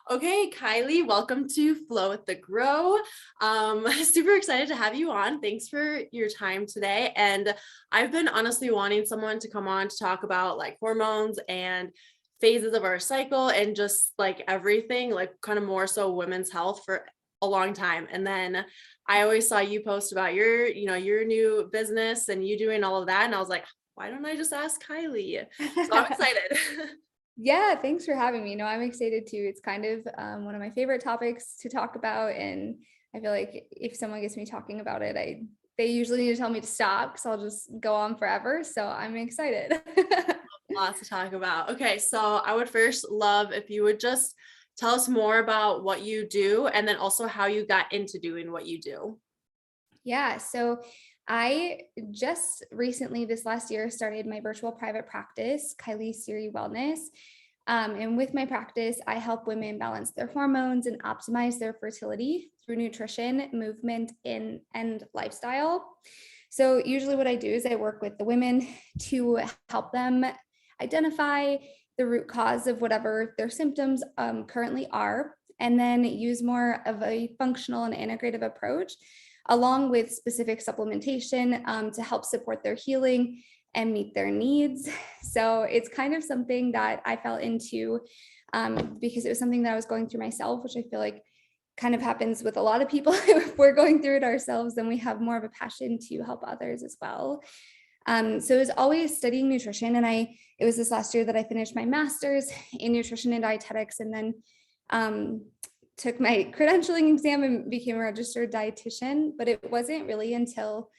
Okay, Kylie, welcome to Flow with the Grow. Super excited to have you on. Thanks for your time today. And I've been honestly wanting someone to come on to talk about like hormones and phases of our cycle and just like everything, like kind of more so women's health for a long time. And then I always saw you post about your new business and you doing all of that. And I was like, why don't I just ask Kylie? So I'm excited. Yeah, thanks for having me. No, I'm excited too. It's kind of one of my favorite topics to talk about, and I feel like if someone gets me talking about it, they usually need to tell me to stop because I'll just go on forever. So I'm excited. Lots to talk about. Okay, so I would first love if you would just tell us more about what you do and then also how you got into doing what you do. Yeah, so I just recently this last year started my virtual private practice, Kylie Serie Wellness. And with my practice, I help women balance their hormones and optimize their fertility through nutrition, movement, and lifestyle. So usually what I do is I work with the women to help them identify the root cause of whatever their symptoms currently are, and then use more of a functional and integrative approach along with specific supplementation to help support their healing and meet their needs. So it's kind of something that I fell into because it was something that I was going through myself, which I feel like kind of happens with a lot of people. If we're going through it ourselves, then we have more of a passion to help others as well. So it was always studying nutrition, and it was this last year that I finished my master's in nutrition and dietetics, and then took my credentialing exam and became a registered dietitian. But it wasn't really until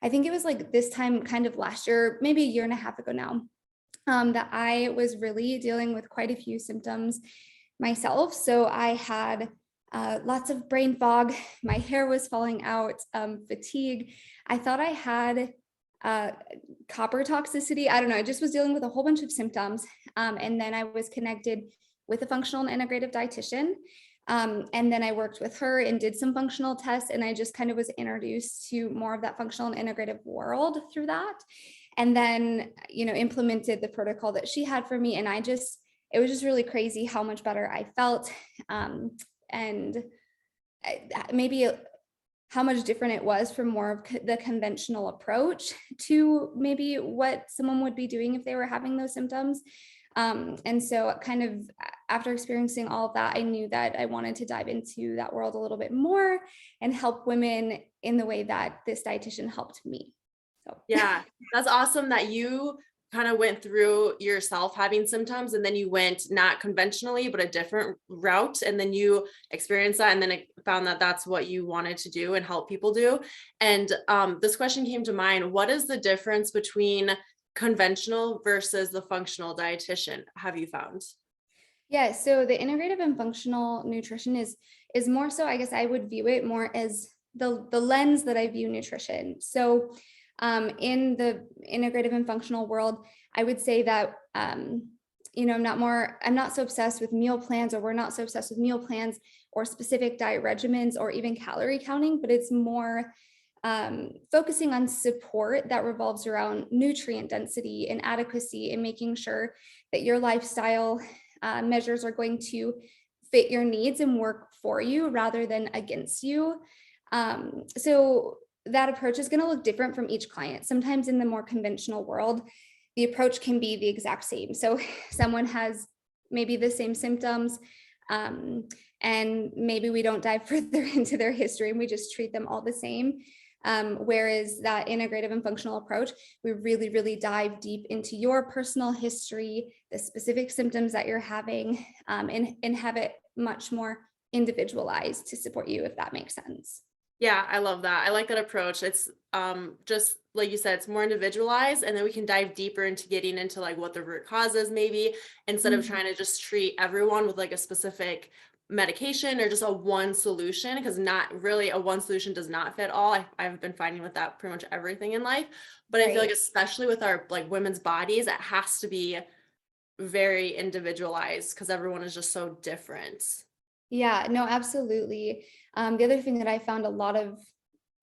I think it was like this time kind of last year, maybe a year and a half ago now, that I was really dealing with quite a few symptoms myself. So I had lots of brain fog, my hair was falling out, fatigue. I thought I had copper toxicity. I don't know. I just was dealing with a whole bunch of symptoms. And then I was connected with a functional and integrative dietitian. And then I worked with her and did some functional tests, and I just kind of was introduced to more of that functional and integrative world through that. And then, implemented the protocol that she had for me. And it was just really crazy how much better I felt. And maybe how much different it was from more of the conventional approach to maybe what someone would be doing if they were having those symptoms. And so kind of after experiencing all of that, I knew that I wanted to dive into that world a little bit more and help women in the way that this dietitian helped me. So Yeah, that's awesome that you kind of went through yourself having symptoms and then you went not conventionally, but a different route. And then you experienced that and then found that that's what you wanted to do and help people do. And this question came to mind. What is the difference between conventional versus the functional dietitian, have you found? yeah, so the integrative and functional nutrition is more so, I guess I would view it more as the lens that I view nutrition. So in the integrative and functional world, I would say that I'm not so obsessed with meal plans, or we're not so obsessed with meal plans or specific diet regimens or even calorie counting, but it's more focusing on support that revolves around nutrient density and adequacy, and making sure that your lifestyle measures are going to fit your needs and work for you rather than against you. So that approach is going to look different from each client. Sometimes in the more conventional world, the approach can be the exact same. So someone has maybe the same symptoms, and maybe we don't dive further into their history and we just treat them all the same. Whereas that integrative and functional approach, we really, really dive deep into your personal history, the specific symptoms that you're having, and have it much more individualized to support you, if that makes sense. Yeah, I love that. I like that approach. It's just like you said, it's more individualized and then we can dive deeper into getting into like what the root cause is maybe instead of Mhm. trying to just treat everyone with like a specific medication or just a one solution because not really a one solution does not fit all. I've been finding with that pretty much everything in life, but I feel like Right. especially with our like women's bodies, it has to be very individualized because everyone is just so different. Yeah, no, absolutely. The other thing that I found a lot of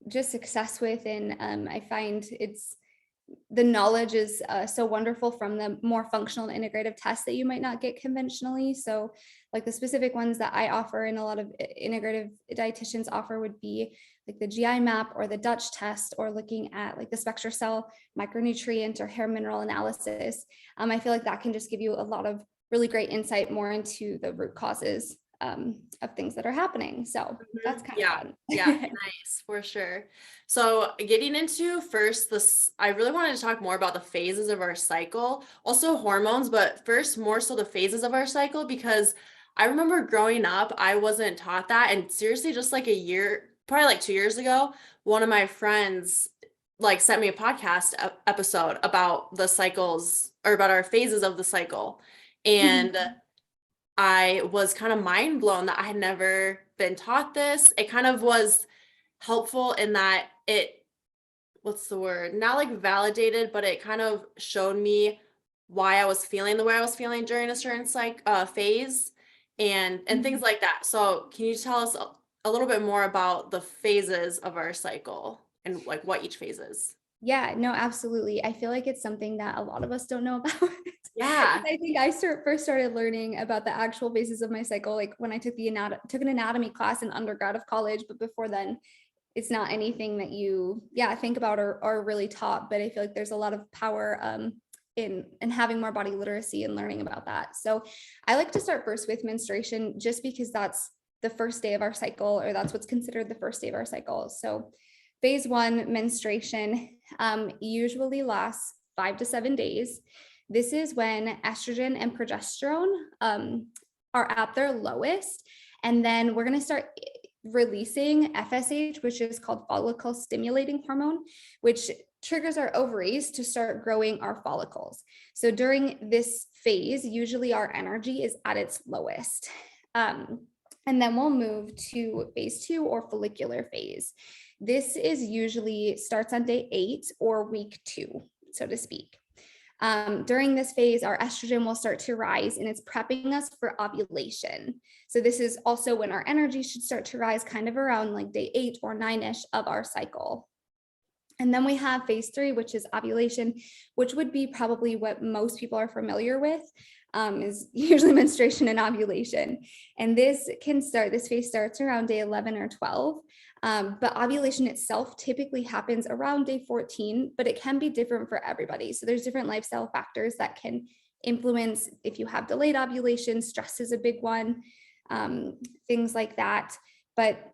just success with, and I find it's the knowledge is so wonderful from the more functional and integrative tests that you might not get conventionally. So like the specific ones that I offer and a lot of integrative dietitians offer would be like the GI map or the Dutch test, or looking at like the SpectraCell micronutrient or hair mineral analysis. I feel like that can just give you a lot of really great insight more into the root causes of things that are happening. So that's kind of fun. Yeah, nice, for sure. So getting into first this, I really wanted to talk more about the phases of our cycle, also hormones, but first more so the phases of our cycle, because I remember growing up, I wasn't taught that. And seriously, just like a year, probably like 2 years ago, one of my friends like sent me a podcast episode about the cycles, or about our phases of the cycle. And I was kind of mind blown that I had never been taught this. It kind of was helpful in that it, what's the word? Not like validated, but it kind of showed me why I was feeling the way I was feeling during a certain phase, and things like that. So can you tell us a little bit more about the phases of our cycle and like what each phase is? Yeah, no, absolutely. I feel like it's something that a lot of us don't know about. Yeah. I think I first started learning about the actual phases of my cycle, like when I took took an anatomy class in undergrad of college, but before then, it's not anything that you, think about or are really taught. But I feel like there's a lot of power in having more body literacy and learning about that. So I like to start first with menstruation, just because that's the first day of our cycle, or that's what's considered the first day of our cycle. So phase 1, menstruation, usually lasts 5 to 7 days. This is when estrogen and progesterone are at their lowest. And then we're going to start releasing FSH, which is called follicle stimulating hormone, which triggers our ovaries to start growing our follicles. So during this phase, usually our energy is at its lowest. And then we'll move to phase 2, or follicular phase. This is usually starts on day 8 or week 2, so to speak. During this phase, our estrogen will start to rise, and it's prepping us for ovulation. So this is also when our energy should start to rise, kind of around like day 8 or 9-ish of our cycle. And then we have phase 3, which is ovulation, which would be probably what most people are familiar with, is usually menstruation and ovulation. And this phase starts around day 11 or 12. But ovulation itself typically happens around day 14, but it can be different for everybody. So there's different lifestyle factors that can influence if you have delayed ovulation. Stress is a big one, things like that. But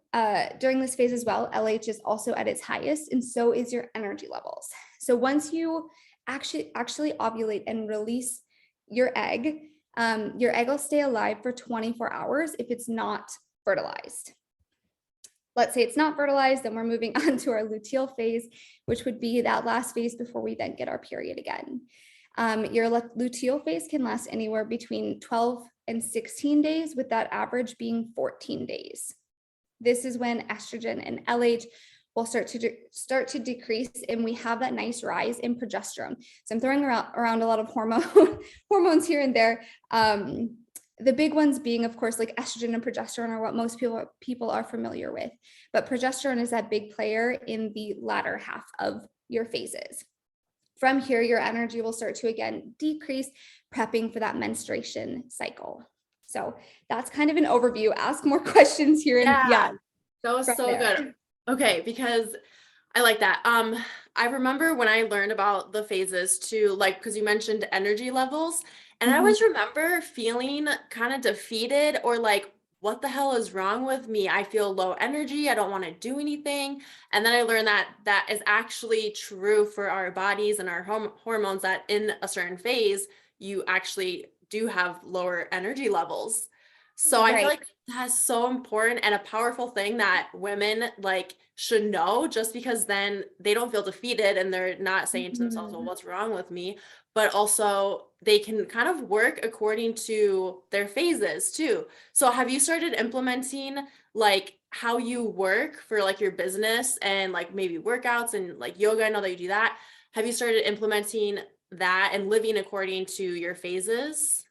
during this phase as well, LH is also at its highest, and so is your energy levels. So once you actually ovulate and release your egg will stay alive for 24 hours if it's not fertilized. Let's say it's not fertilized, then we're moving on to our luteal phase, which would be that last phase before we then get our period again. Your luteal phase can last anywhere between 12 and 16 days, with that average being 14 days. This is when estrogen and LH will start to decrease, and we have that nice rise in progesterone. So I'm throwing around a lot of hormones here and there. The big ones being, of course, like estrogen and progesterone are what most people are familiar with. But progesterone is that big player in the latter half of your phases. From here, your energy will start to again decrease, prepping for that menstruation cycle. So that's kind of an overview. Ask more questions here. And that was so good. Okay, because I like that. I remember when I learned about the phases too, like, because you mentioned energy levels, and I always remember feeling kind of defeated, or like, what the hell is wrong with me? I feel low energy. I don't want to do anything. And then I learned that that is actually true for our bodies and our hormones, that in a certain phase, you actually do have lower energy levels. So I feel like that's so important and a powerful thing that women like should know, just because then they don't feel defeated and they're not saying to themselves, well, what's wrong with me? But also they can kind of work according to their phases too. So have you started implementing like how you work for like your business and like maybe workouts and like yoga? I know that you do that. Have you started implementing that and living according to your phases?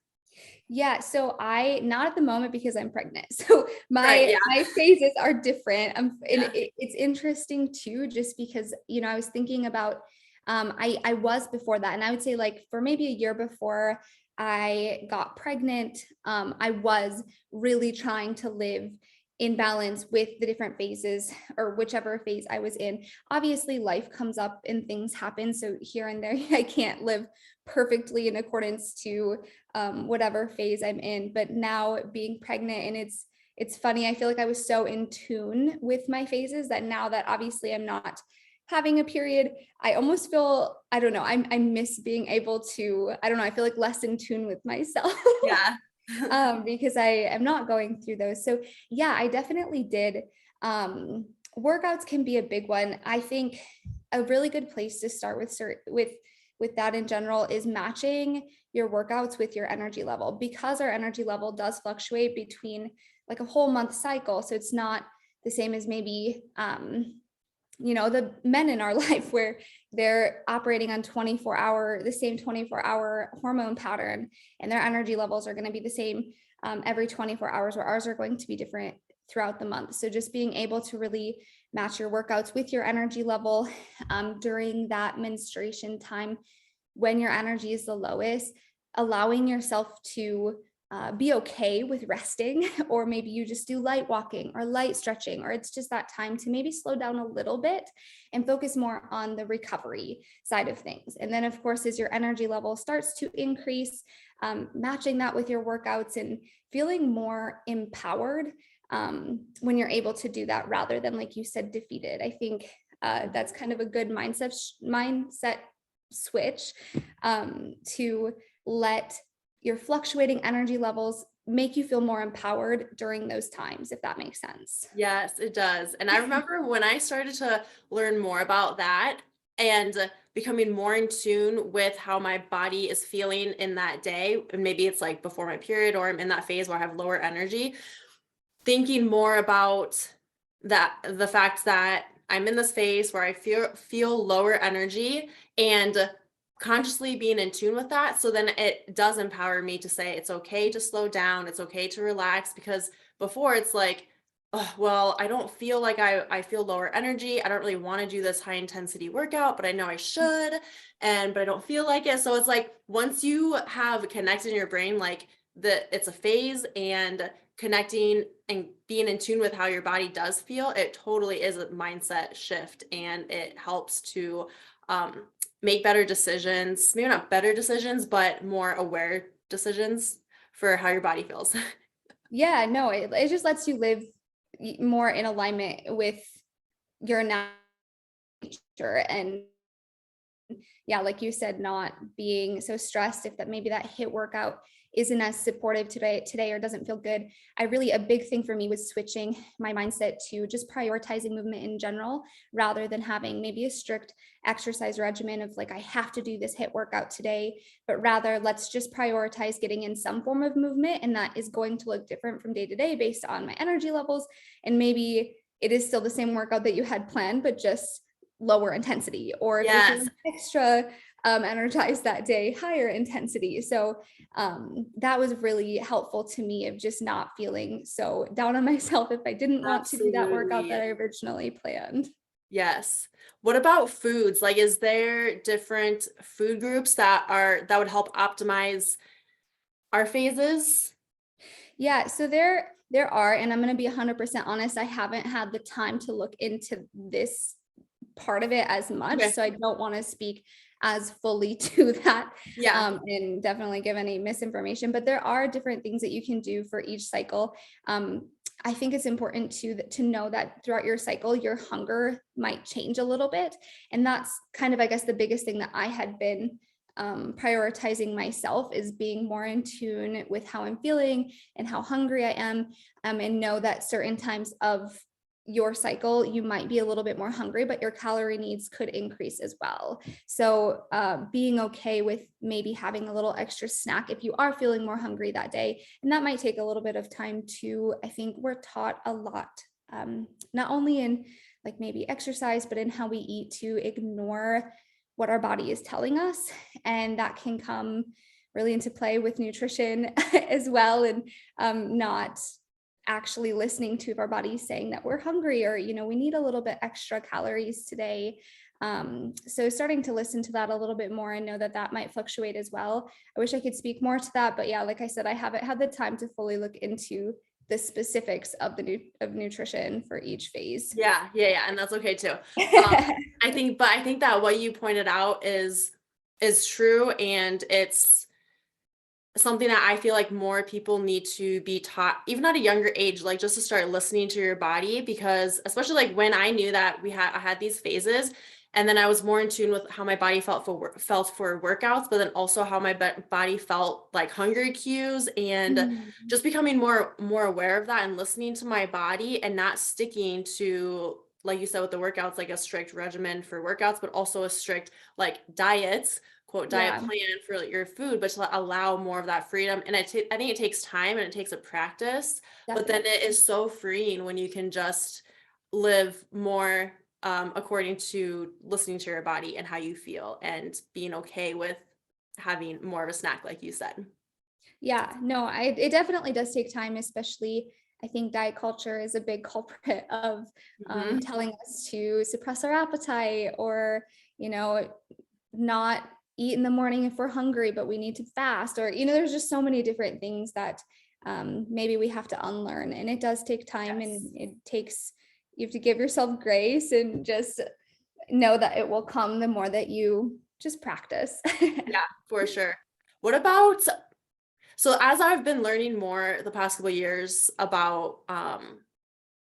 Yeah, so not at the moment because I'm pregnant. So my phases are different. It's interesting too, just because, I was thinking about I was before that. And I would say like for maybe a year before I got pregnant, I was really trying to live in balance with the different phases or whichever phase I was in. Obviously, life comes up and things happen. So here and there, I can't live perfectly in accordance to whatever phase I'm in. But now being pregnant, and it's funny, I feel like I was so in tune with my phases that now that obviously I'm not having a period, I almost feel, I don't know, I miss being able to, I don't know, I feel like less in tune with myself. Yeah. Because I am not going through those. So yeah, I definitely did. Workouts can be a big one. I think a really good place to start with that in general is matching your workouts with your energy level, because our energy level does fluctuate between like a whole month cycle. So it's not the same as maybe the men in our life where they're operating on the same 24-hour hormone pattern, and their energy levels are going to be the same every 24 hours, where ours are going to be different throughout the month. So just being able to really match your workouts with your energy level during that menstruation time when your energy is the lowest, allowing yourself to be okay with resting, or maybe you just do light walking or light stretching, or it's just that time to maybe slow down a little bit and focus more on the recovery side of things. And then of course, as your energy level starts to increase, matching that with your workouts and feeling more empowered when you're able to do that, rather than, like you said, defeated. I think that's kind of a good mindset switch to let your fluctuating energy levels make you feel more empowered during those times, if that makes sense. Yes, it does. And I remember when I started to learn more about that and becoming more in tune with how my body is feeling in that day, and maybe it's like before my period or I'm in that phase where I have lower energy, thinking more about the fact that I'm in this phase where I feel lower energy, and consciously being in tune with that. So then it does empower me to say it's okay to slow down, it's okay to relax, because before it's like, oh, well, I don't feel like I feel lower energy. I don't really want to do this high intensity workout, but I know I should, but I don't feel like it. So it's like once you have connected in your brain, like it's a phase, and connecting and being in tune with how your body does feel, it totally is a mindset shift, and it helps to make better decisions, maybe not better decisions, but more aware decisions for how your body feels. Yeah, no, it just lets you live more in alignment with your nature. And yeah, like you said, not being so stressed if maybe that HIIT workout isn't as supportive today or doesn't feel good. A big thing for me was switching my mindset to just prioritizing movement in general, rather than having maybe a strict exercise regimen of like, I have to do this HIIT workout today, but rather let's just prioritize getting in some form of movement. And that is going to look different from day to day based on my energy levels. And maybe it is still the same workout that you had planned, but just lower intensity, or if you're Yes. feeling extra energized that day, higher intensity. So that was really helpful to me, of just not feeling so down on myself if I didn't want to do that workout Absolutely. that I originally planned. Yes. What about foods? Like, is there different food groups that would help optimize our phases? Yeah, so there are, and I'm going to be 100% honest, I haven't had the time to look into this part of it as much, Okay. so I don't want to speak as fully to that, Yeah. and definitely give any misinformation, but there are different things that you can do for each cycle. I think it's important to know that throughout your cycle, your hunger might change a little bit, and that's kind of, I guess, the biggest thing that I had been prioritizing myself, is being more in tune with how I'm feeling and how hungry I am, and know that certain times of your cycle, you might be a little bit more hungry, but your calorie needs could increase as well. So being okay with maybe having a little extra snack if you are feeling more hungry that day. And that might take a little bit of time to, I think we're taught a lot, not only in like maybe exercise, but in how we eat, to ignore what our body is telling us. And that can come really into play with nutrition as well. And not actually listening to if our body's saying that we're hungry, or we need a little bit extra calories today. So starting to listen to that a little bit more and know that that might fluctuate as well. I wish I could speak more to that, but yeah, like I said, I haven't had the time to fully look into the specifics of of nutrition for each phase. Yeah. And that's okay too. I think that what you pointed out is true. And it's something that I feel like more people need to be taught, even at a younger age, like just to start listening to your body, because especially like when I knew that I had these phases, and then I was more in tune with how my body felt for workouts, but then also how my body felt like hunger cues, and Mm, just becoming more aware of that and listening to my body and not sticking to, like you said with the workouts, like a strict regimen for workouts, but also a strict like diet yeah, plan for your food, but to allow more of that freedom. And I think it takes time and it takes a practice, but then it definitely. is so freeing when you can just live more according to listening to your body and how you feel and being okay with having more of a snack, like you said. Yeah, no, it definitely does take time, especially I think diet culture is a big culprit of Mhm. telling us to suppress our appetite or, you know, not eat in the morning if we're hungry, but we need to fast, or, there's just so many different things that maybe we have to unlearn. And it does take time, Yes. and you have to give yourself grace and just know that it will come the more that you just practice. Yeah, for sure. What about, so as I've been learning more the past couple of years about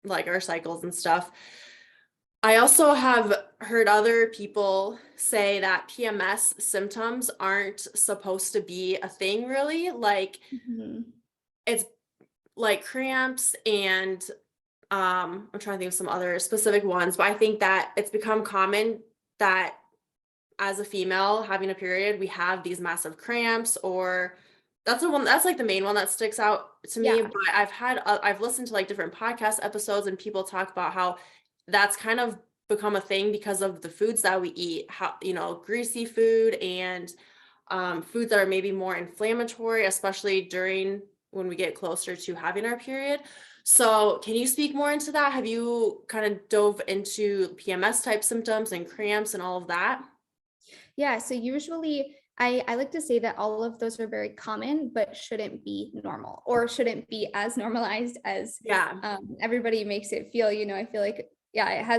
like our cycles and stuff, I also have heard other people say that PMS symptoms aren't supposed to be a thing really. Like Mhm. it's like cramps and I'm trying to think of some other specific ones, but I think that it's become common that as a female having a period, we have these massive cramps, or that's like the main one that sticks out to me. Yeah. But I've listened to like different podcast episodes and people talk about how that's kind of become a thing because of the foods that we eat, how, greasy food and foods that are maybe more inflammatory, especially during when we get closer to having our period. So, can you speak more into that? Have you kind of dove into PMS type symptoms and cramps and all of that? Yeah, so usually I like to say that all of those are very common, but shouldn't be normal or shouldn't be as normalized as Yeah. everybody makes it feel. I feel like, yeah,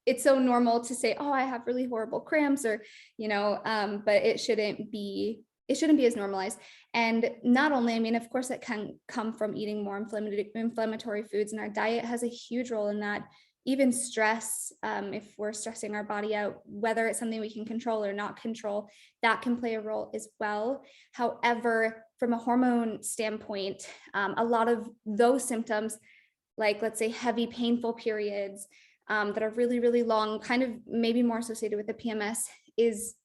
it's so normal to say, oh, I have really horrible cramps, or, but it shouldn't be as normalized. And not only, I mean, of course, it can come from eating more inflammatory foods, and our diet has a huge role in that. Even stress, if we're stressing our body out, whether it's something we can control or not control, that can play a role as well. However, from a hormone standpoint, a lot of those symptoms, like let's say heavy, painful periods that are really, really long, kind of maybe more associated with the PMS, is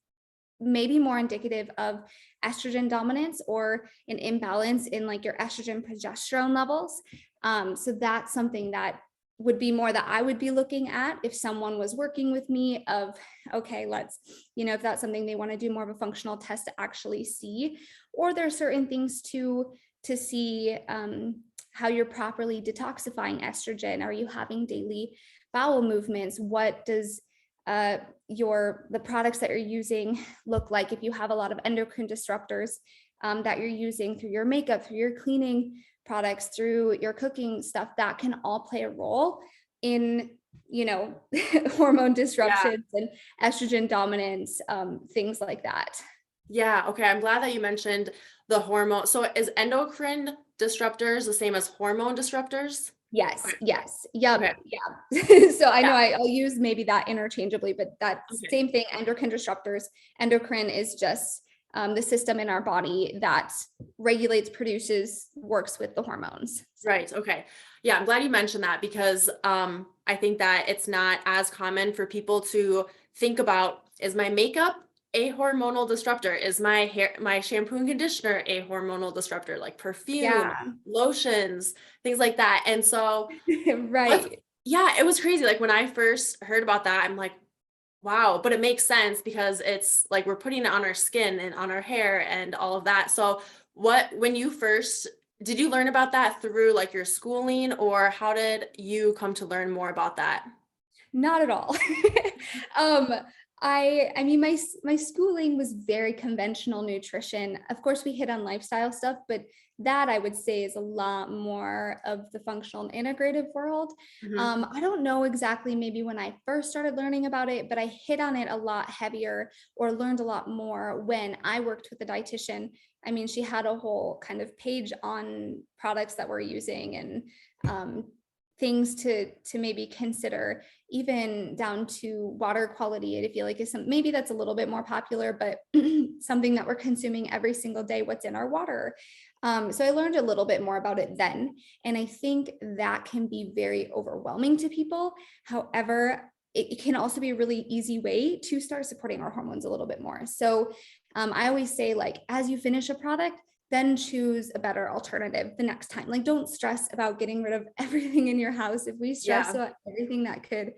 maybe more indicative of estrogen dominance or an imbalance in like your estrogen progesterone levels. So that's something that would be more that I would be looking at if someone was working with me of, okay, let's, if that's something they want to do more of a functional test to actually see, or there are certain things to see how you're properly detoxifying estrogen. Are you having daily bowel movements? What does the products that you're using look like? If you have a lot of endocrine disruptors that you're using through your makeup, through your cleaning products, through your cooking stuff, that can all play a role in hormone Yeah. disruptions and estrogen dominance, things like that. Yeah. Okay. I'm glad that you mentioned the hormone. So, is endocrine disruptors the same as hormone disruptors? Yes, Okay. yes, yep, Okay. yeah. So I know Yeah. I'll use maybe that interchangeably, but that Okay. same thing, endocrine disruptors. Endocrine is just the system in our body that regulates, produces, works with the hormones. So, Right. Okay. Yeah, I'm glad you mentioned that because I think that it's not as common for people to think about, is my makeup a hormonal disruptor? Is my hair, my shampoo and conditioner a hormonal disruptor, like perfume, yeah, lotions, things like that. And so what's right. yeah, it was crazy. Like when I first heard about that, I'm like, wow, but it makes sense because it's like we're putting it on our skin and on our hair and all of that. So, when you first did you learn about that through like your schooling, or how did you come to learn more about that? Not at all. um, I mean, my schooling was very conventional nutrition. Of course, we hit on lifestyle stuff, but that I would say is a lot more of the functional and integrative world. Mhm. I don't know exactly maybe when I first started learning about it, but I hit on it a lot heavier or learned a lot more when I worked with a dietitian. I mean, she had a whole kind of page on products that we're using and things to maybe consider, even down to water quality. I feel like is maybe that's a little bit more popular, but something that we're consuming every single day, what's in our water. So I learned a little bit more about it then. And I think that can be very overwhelming to people. However, it can also be a really easy way to start supporting our hormones a little bit more. So I always say, like, as you finish a product, then choose a better alternative the next time. Like, don't stress about getting rid of everything in your house. If we stress Yeah. about everything that could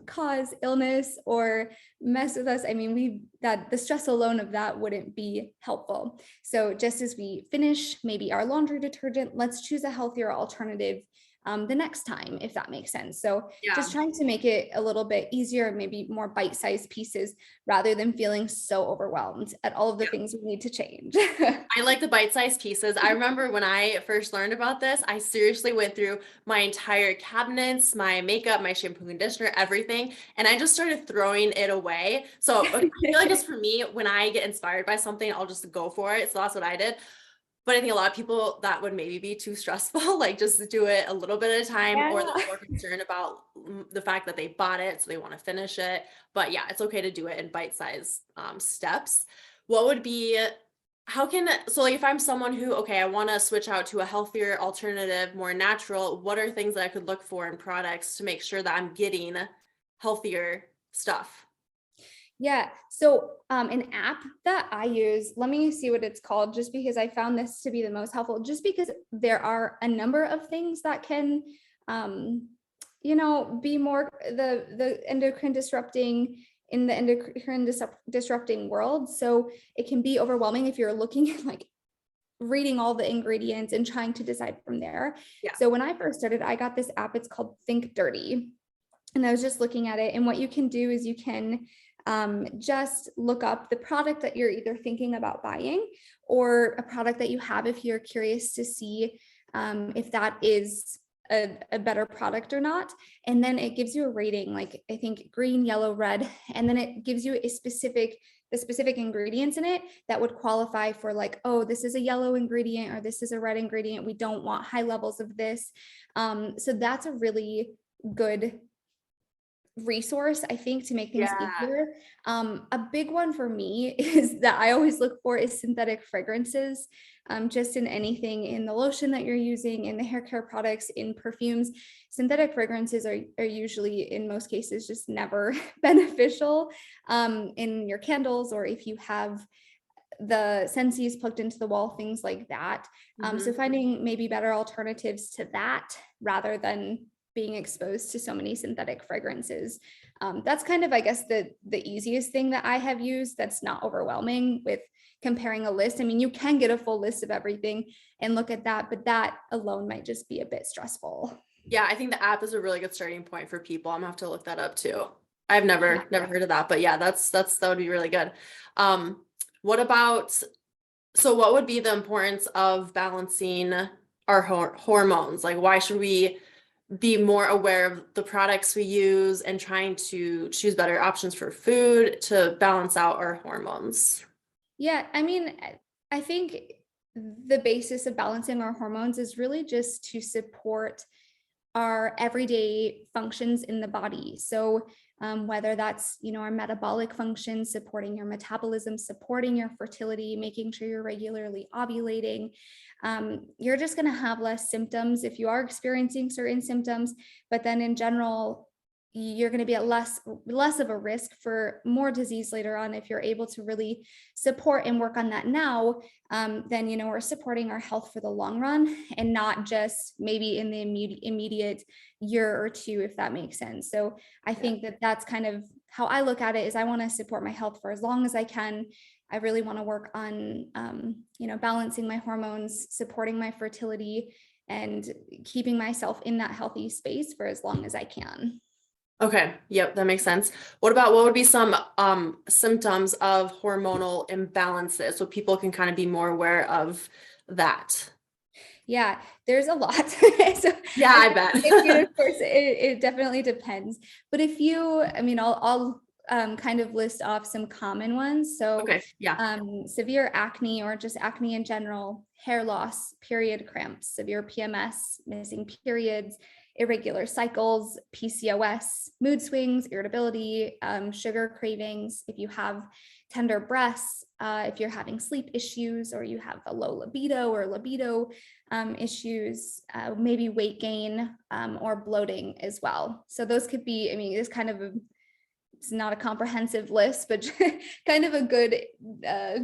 cause illness or mess with us, I mean, that the stress alone of that wouldn't be helpful. So just as we finish maybe our laundry detergent, let's choose a healthier alternative the next time, if that makes sense. So just Yeah. trying to make it a little bit easier, maybe more bite-sized pieces, rather than feeling so overwhelmed at all of the things we need to change. I like the bite-sized pieces. I remember when I first learned about this, I seriously went through my entire cabinets, my makeup, my shampoo, conditioner, everything, and I just started throwing it away. So I feel like just for me, when I get inspired by something, I'll just go for it. So that's what I did. But I think a lot of people that would maybe be too stressful, like just do it a little bit at a time, or they're Yeah. more concerned about the fact that they bought it, so they want to finish it. But yeah, it's okay to do it in bite-sized steps. What would be, how can, so like if I'm someone who, okay, I want to switch out to a healthier alternative, more natural, what are things that I could look for in products to make sure that I'm getting healthier stuff? Yeah. So an app that I use, let me see what it's called, just because I found this to be the most helpful, just because there are a number of things that can um, be more the endocrine disrupting in the disrupting world. So it can be overwhelming if you're looking at, like, reading all the ingredients and trying to decide from there. Yeah. So when I first started, I got this app, it's called Think Dirty. And I was just looking at it. And what you can do is you can just look up the product that you're either thinking about buying, or a product that you have if you're curious to see if that is a better product or not. And then it gives you a rating, like I think green, yellow, red. And then it gives you the specific ingredients in it that would qualify for, like, oh, this is a yellow ingredient or this is a red ingredient. We don't want high levels of this. So that's a really good resource, I think, to make things Yeah. easier. A big one for me is that I always look for is synthetic fragrances, just in anything, in the lotion that you're using, in the hair care products, in perfumes. Synthetic fragrances are usually, in most cases, just never beneficial in your candles, or if you have the Sensi's plugged into the wall, things like that. So Mhm. finding maybe better alternatives to that rather than being exposed to so many synthetic fragrances. That's kind of, I guess, the easiest thing that I have used that's not overwhelming with comparing a list. I mean, you can get a full list of everything and look at that, but that alone might just be a bit stressful. Yeah, I think the app is a really good starting point for people. I'm gonna have to look that up too. I've Yeah. never heard of that, but yeah, that would be really good. What about, so what would be the importance of balancing our hormones? Like, why should we be more aware of the products we use and trying to choose better options for food to balance out our hormones? Yeah, I mean, I think the basis of balancing our hormones is really just to support our everyday functions in the body. So whether that's, our metabolic functions, supporting your metabolism, supporting your fertility, making sure you're regularly ovulating, you're just going to have less symptoms if you are experiencing certain symptoms. But then in general, you're going to be at less of a risk for more disease later on if you're able to really support and work on that now. Then we're supporting our health for the long run, and not just maybe in the immediate year or two, if that makes sense. So I Yeah. think that that's kind of how I look at it, is I want to support my health for as long as I can. I really want to work on balancing my hormones, supporting my fertility, and keeping myself in that healthy space for as long as I can. Okay. Yep. That makes sense. What would be some symptoms of hormonal imbalances so people can kind of be more aware of that? Yeah, there's a lot. So Yeah, I I think, I mean, bet. of course, it definitely depends. But if you, I mean, I'll kind of list off some common ones. So Okay. Yeah. severe acne or just acne in general, hair loss, period cramps, severe PMS, missing periods, irregular cycles, PCOS, mood swings, irritability, sugar cravings. If you have tender breasts, if you're having sleep issues or you have a low libido or libido issues, maybe weight gain or bloating as well. So those could be, I mean, it's kind of it's not a comprehensive list, but kind of a good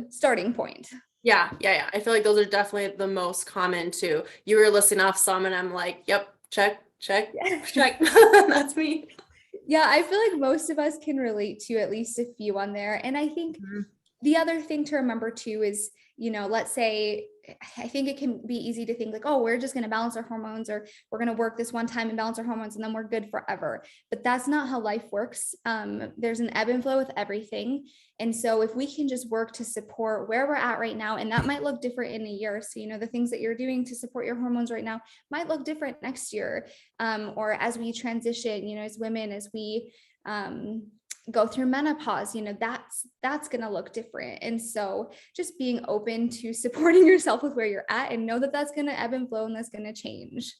starting point. Yeah. Yeah. Yeah. I feel like those are definitely the most common too. You were listing off some and I'm like, yep, check, check, Yeah. check. That's me. Yeah, I feel like most of us can relate to at least a few on there. And I think the other thing to remember too is, let's say, I think it can be easy to think like, oh, we're just going to balance our hormones, or we're going to work this one time and balance our hormones and then we're good forever. But that's not how life works. There's an ebb and flow with everything. And so if we can just work to support where we're at right now, and that might look different in a year. So, the things that you're doing to support your hormones right now might look different next year. Or as we transition, as women, as we, go through menopause, that's going to look different. And so just being open to supporting yourself with where you're at, and know that that's going to ebb and flow and that's going to change.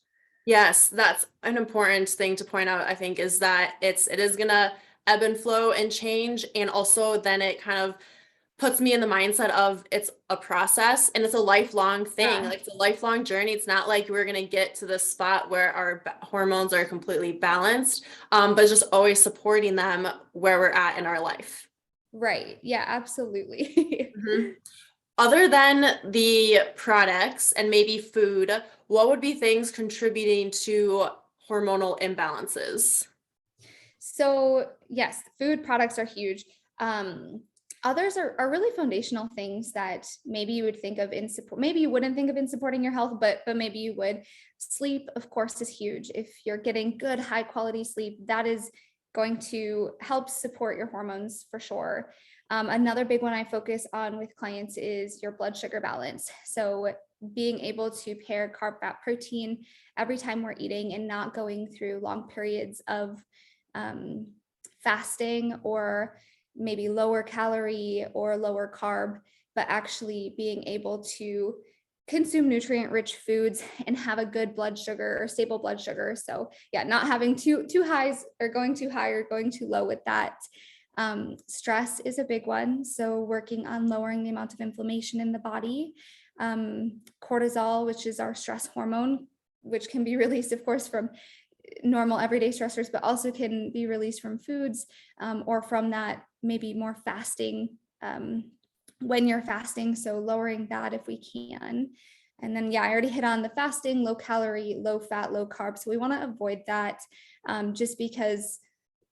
Yes, that's an important thing to point out, I think, is that it is gonna ebb and flow and change. And also then it kind of puts me in the mindset of it's a process and it's a lifelong thing. Yeah. Like it's a lifelong journey. It's not like we're gonna get to the spot where our hormones are completely balanced, but just always supporting them where we're at in our life. Right. Yeah, absolutely. Mhm. Other than the products and maybe food, what would be things contributing to hormonal imbalances? So yes, food products are huge. Others are really foundational things that maybe you would think of in support. Maybe you wouldn't think of in supporting your health, but maybe you would. Sleep, of course, is huge. If you're getting good, high quality sleep, that is going to help support your hormones for sure. Another big one I focus on with clients is your blood sugar balance. So being able to pair carb, fat, protein every time we're eating, and not going through long periods of um, fasting, or maybe lower calorie or lower carb, but actually being able to consume nutrient rich foods and have a good blood sugar or stable blood sugar. So yeah, not having too highs, or going too high or going too low with that. Stress is a big one. So working on lowering the amount of inflammation in the body. Cortisol, which is our stress hormone, which can be released, of course, from normal everyday stressors, but also can be released from foods, or from that maybe more fasting, when you're fasting. So lowering that if we can. And then, yeah, I already hit on the fasting, low calorie, low fat, low carb. So we want to avoid that, just because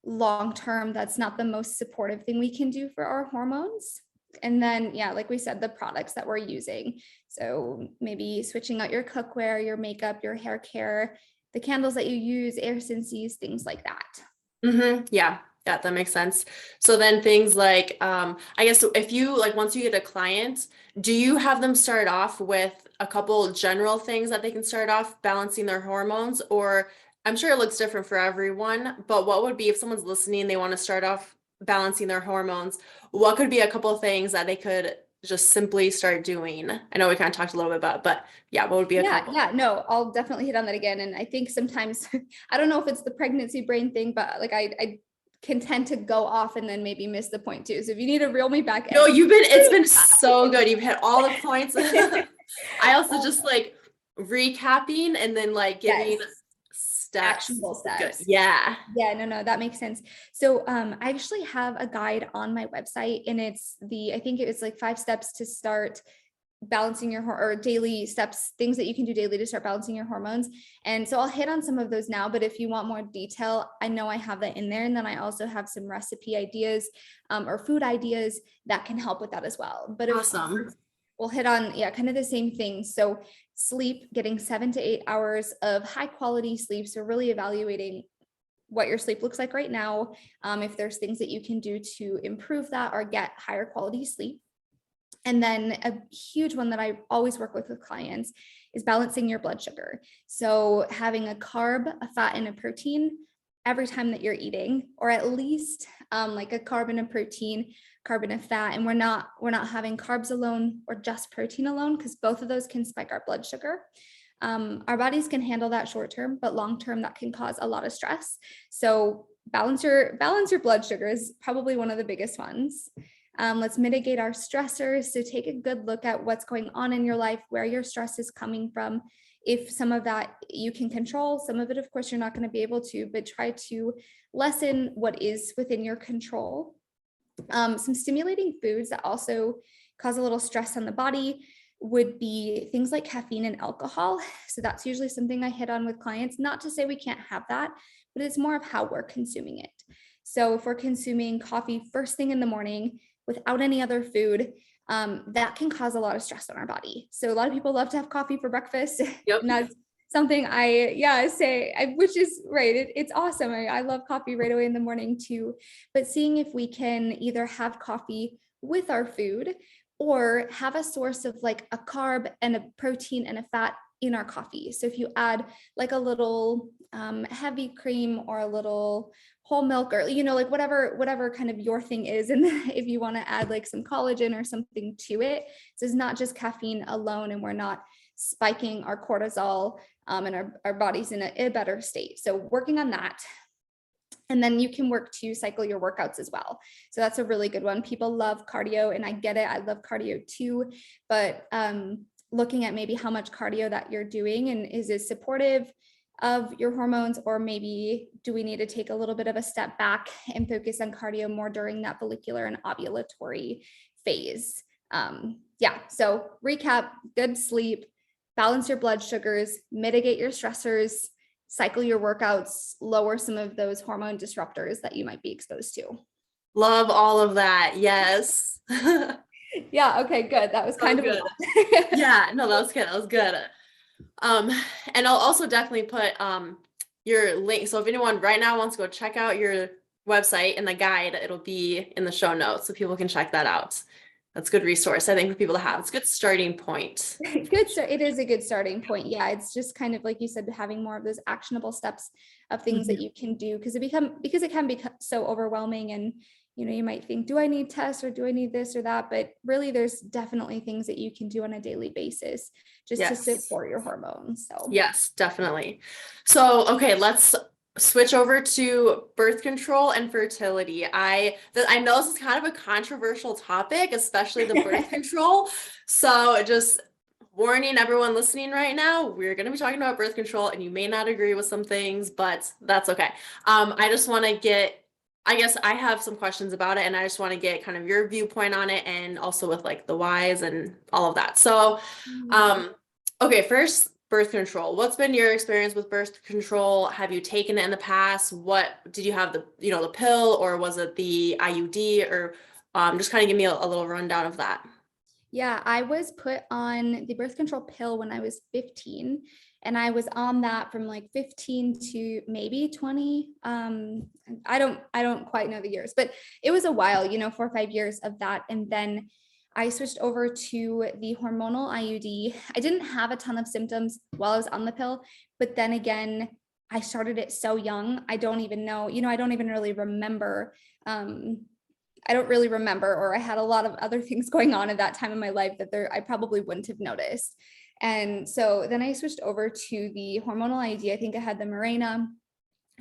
long term, that's not the most supportive thing we can do for our hormones. And then, yeah, like we said, the products that we're using. So maybe switching out your cookware, your makeup, your hair care, the candles that you use, air sensies, things like that. Yeah. Yeah, that makes sense. So then things like, I guess if you like, once you get a client, do you have them start off with a couple general things that they can start off balancing their hormones? Or I'm sure it looks different for everyone, but what would be if someone's listening, they want to start off balancing their hormones, what could be a couple of things that they could just simply start doing? I know we kind of talked a little bit about, but yeah, what would be a couple? Yeah, no, I'll definitely hit on that again. And I think sometimes, I don't know if it's the pregnancy brain thing, but like I can tend to go off and then maybe miss the point too. So if you need to reel me back No, in. it's been so good. You've hit all the points. I also just like recapping and then like Yes, giving steps. actionable Is good. steps. Yeah. Yeah, no, that makes sense. So I actually have a guide on my website, and I think it was like 5 steps to start balancing or daily steps, things that you can do daily to start balancing your hormones. And so I'll hit on some of those now, but if you want more detail, I know I have that in there. And then I also have some recipe ideas, or food ideas that can help with that as well. But Awesome. we'll hit on, yeah, kind of the same thing. So sleep, getting 7 to 8 hours of high quality sleep. So really evaluating what your sleep looks like right now, if there's things that you can do to improve that or get higher quality sleep. And then a huge one that I always work with clients is balancing your blood sugar. So having a carb, a fat, and a protein every time that you're eating, or at least like a carb and a protein, carb and a fat. And we're not having carbs alone or just protein alone, because both of those can spike our blood sugar. Our bodies can handle that short term, but long term that can cause a lot of stress. So balance your blood sugar is probably one of the biggest ones. Let's mitigate our stressors. So take a good look at what's going on in your life, where your stress is coming from. If some of that you can control, some of it, of course, you're not going to be able to, but try to lessen what is within your control. Some stimulating foods that also cause a little stress on the body would be things like caffeine and alcohol. So that's usually something I hit on with clients, not to say we can't have that, but it's more of how we're consuming it. So if we're consuming coffee first thing in the morning without any other food, that can cause a lot of stress on our body. So a lot of people love to have coffee for breakfast. Yep. And that's something which is right. It's awesome. I love coffee right away in the morning too, but seeing if we can either have coffee with our food or have a source of like a carb and a protein and a fat in our coffee. So if you add like a little heavy cream or a little whole milk, or, like whatever kind of your thing is. And if you want to add like some collagen or something to it, so it's not just caffeine alone, and we're not spiking our cortisol and our body's in a better state. So working on that. And then you can work to cycle your workouts as well. So that's a really good one. People love cardio, and I get it. I love cardio too, but looking at maybe how much cardio that you're doing, and is it supportive of your hormones, or maybe do we need to take a little bit of a step back and focus on cardio more during that follicular and ovulatory phase. So recap: good sleep, balance your blood sugars, mitigate your stressors, cycle your workouts, lower some of those hormone disruptors that you might be exposed to. Love all of that. Yes. Yeah. Okay, good. That was kind of good. Yeah, no, that was good. That was good. And I'll also definitely put your link. So if anyone right now wants to go check out your website and the guide, it'll be in the show notes so people can check that out. That's a good resource, I think, for people to have. It's a good starting point. It is a good starting point. Yeah. It's just kind of like you said, having more of those actionable steps of things that you can do, because it can become so overwhelming, and you might think, do I need tests, or do I need this or that? But really there's definitely things that you can do on a daily basis just to support your hormones. So yes, definitely. So, okay, let's switch over to birth control and fertility. I know this is kind of a controversial topic, especially the birth control. So just warning everyone listening right now, we're going to be talking about birth control, and you may not agree with some things, but that's okay. I just want to I guess I have some questions about it, and I just want to get kind of your viewpoint on it, and also with like the whys and all of that. So, okay, first, birth control. What's been your experience with birth control? Have you taken it in the past? What did you have, the pill, or was it the IUD, or just kind of give me a little rundown of that. Yeah, I was put on the birth control pill when I was 15, and I was on that from like 15 to maybe 20. I don't quite know the years, but it was a while, 4 or 5 years of that. And then I switched over to the hormonal IUD. I didn't have a ton of symptoms while I was on the pill, but then again, I started it so young. I don't even know, I don't even really remember. I don't really remember, or I had a lot of other things going on at that time in my life that I probably wouldn't have noticed. And so then I switched over to the hormonal IUD. I think I had the Mirena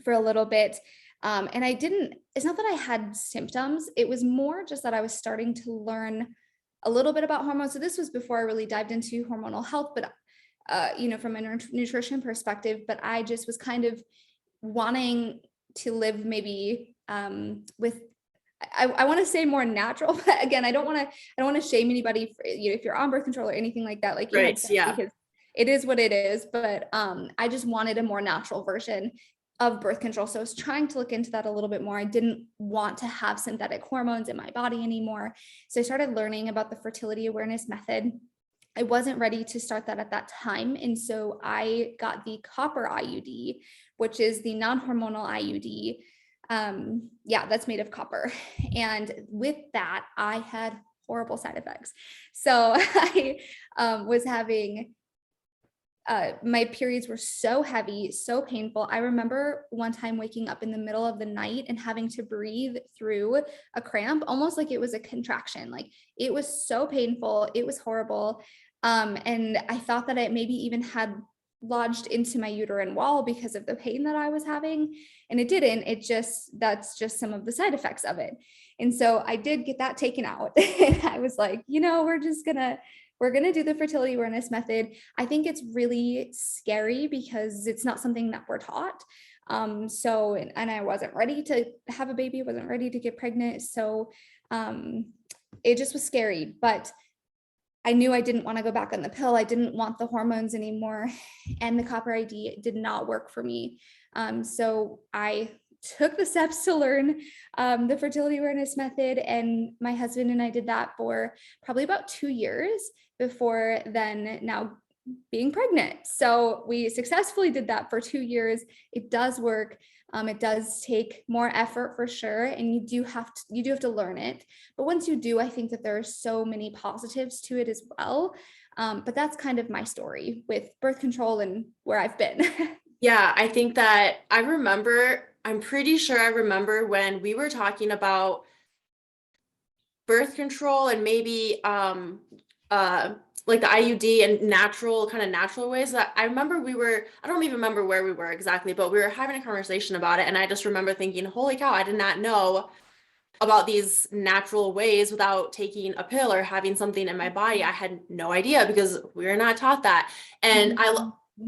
for a little bit. And it's not that I had symptoms. It was more just that I was starting to learn a little bit about hormones. So this was before I really dived into hormonal health, but, from a nutrition perspective, but I just was kind of wanting to live maybe with, I want to say more natural, but again, I don't want to shame anybody for, if you're on birth control or anything like that, like, right, yeah, because it is what it is. But I just wanted a more natural version of birth control. So I was trying to look into that a little bit more. I didn't want to have synthetic hormones in my body anymore. So I started learning about the fertility awareness method. I wasn't ready to start that at that time. And so I got the copper IUD, which is the non-hormonal IUD. That's made of copper. And with that, I had horrible side effects. So I was having my periods were so heavy, so painful. I remember one time waking up in the middle of the night and having to breathe through a cramp, almost like it was a contraction. Like it was so painful. It was horrible. And I thought that it maybe even had lodged into my uterine wall because of the pain that I was having. And it didn't. That's just some of the side effects of it. And so I did get that taken out. And I was like, we're going to do the fertility awareness method. I think it's really scary because it's not something that we're taught. And I wasn't ready to have a baby, wasn't ready to get pregnant. So it just was scary, but I knew I didn't want to go back on the pill. I didn't want the hormones anymore. And the copper ID did not work for me. So I took the steps to learn the fertility awareness method. And my husband and I did that for probably about 2 years before then now being pregnant. So we successfully did that for 2 years. It does work. It does take more effort for sure. And you do have to learn it. But once you do, I think that there are so many positives to it as well. But that's kind of my story with birth control and where I've been. Yeah, I think that I'm pretty sure I remember when we were talking about birth control and maybe like the IUD and natural ways that I remember I don't even remember where we were exactly, but we were having a conversation about it. And I just remember thinking, holy cow, I did not know about these natural ways without taking a pill or having something in my body. I had no idea because we were not taught that. And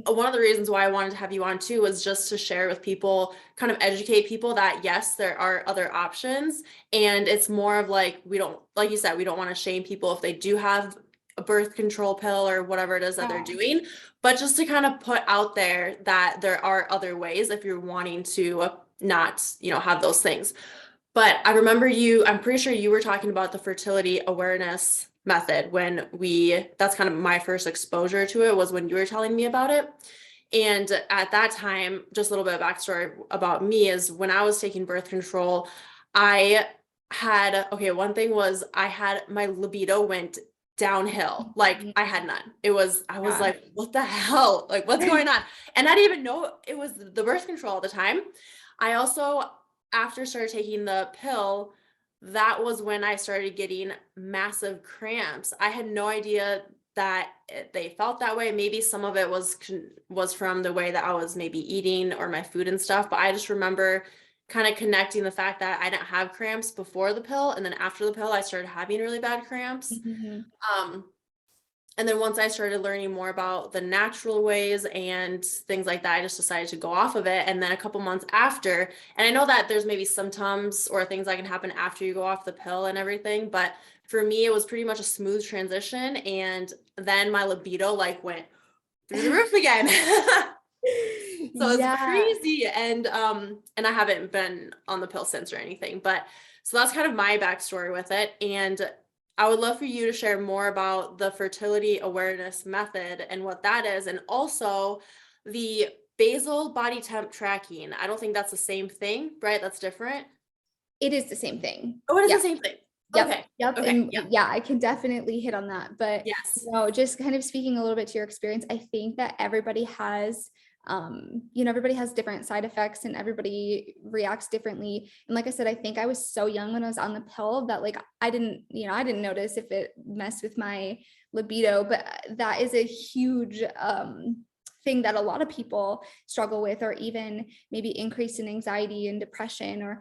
one of the reasons why I wanted to have you on too was just to share with people, kind of educate people that yes, there are other options. And it's more of like, like you said, we don't want to shame people if they do have a birth control pill or whatever it is that they're doing, but just to kind of put out there that there are other ways if you're wanting to not, have those things. But I remember I'm pretty sure you were talking about the fertility awareness method that's kind of my first exposure to it was when you were telling me about it. And at that time, just a little bit of backstory about me is when I was taking birth control, one thing was my libido went downhill. Like I had none. I was like, what the hell? Like what's going on? And I didn't even know it was the birth control at the time. I also, after started taking the pill, that was when I started getting massive cramps. I had no idea that they felt that way. Maybe some of it was from the way that I was maybe eating or my food and stuff. But I just remember kind of connecting the fact that I didn't have cramps before the pill. And then after the pill, I started having really bad cramps. And then once I started learning more about the natural ways and things like that, I just decided to go off of it. And then a couple months after, and I know that there's maybe symptoms or things that can happen after you go off the pill and everything, but for me, it was pretty much a smooth transition. And then my libido went through the roof again. So it's crazy. And I haven't been on the pill since or anything, but so that's kind of my backstory with it. And I would love for you to share more about the fertility awareness method and what that is. And also the basal body temp tracking. I don't think that's the same thing, right? That's different. It is the same thing. Oh, it is the same thing. Yep. Okay. Yep. Okay. And yeah, I can definitely hit on that. But yes, just kind of speaking a little bit to your experience, I think that everybody has different side effects and everybody reacts differently. And like I said, I think I was so young when I was on the pill that I didn't notice if it messed with my libido, but that is a huge thing that a lot of people struggle with, or even maybe increase in anxiety and depression, or,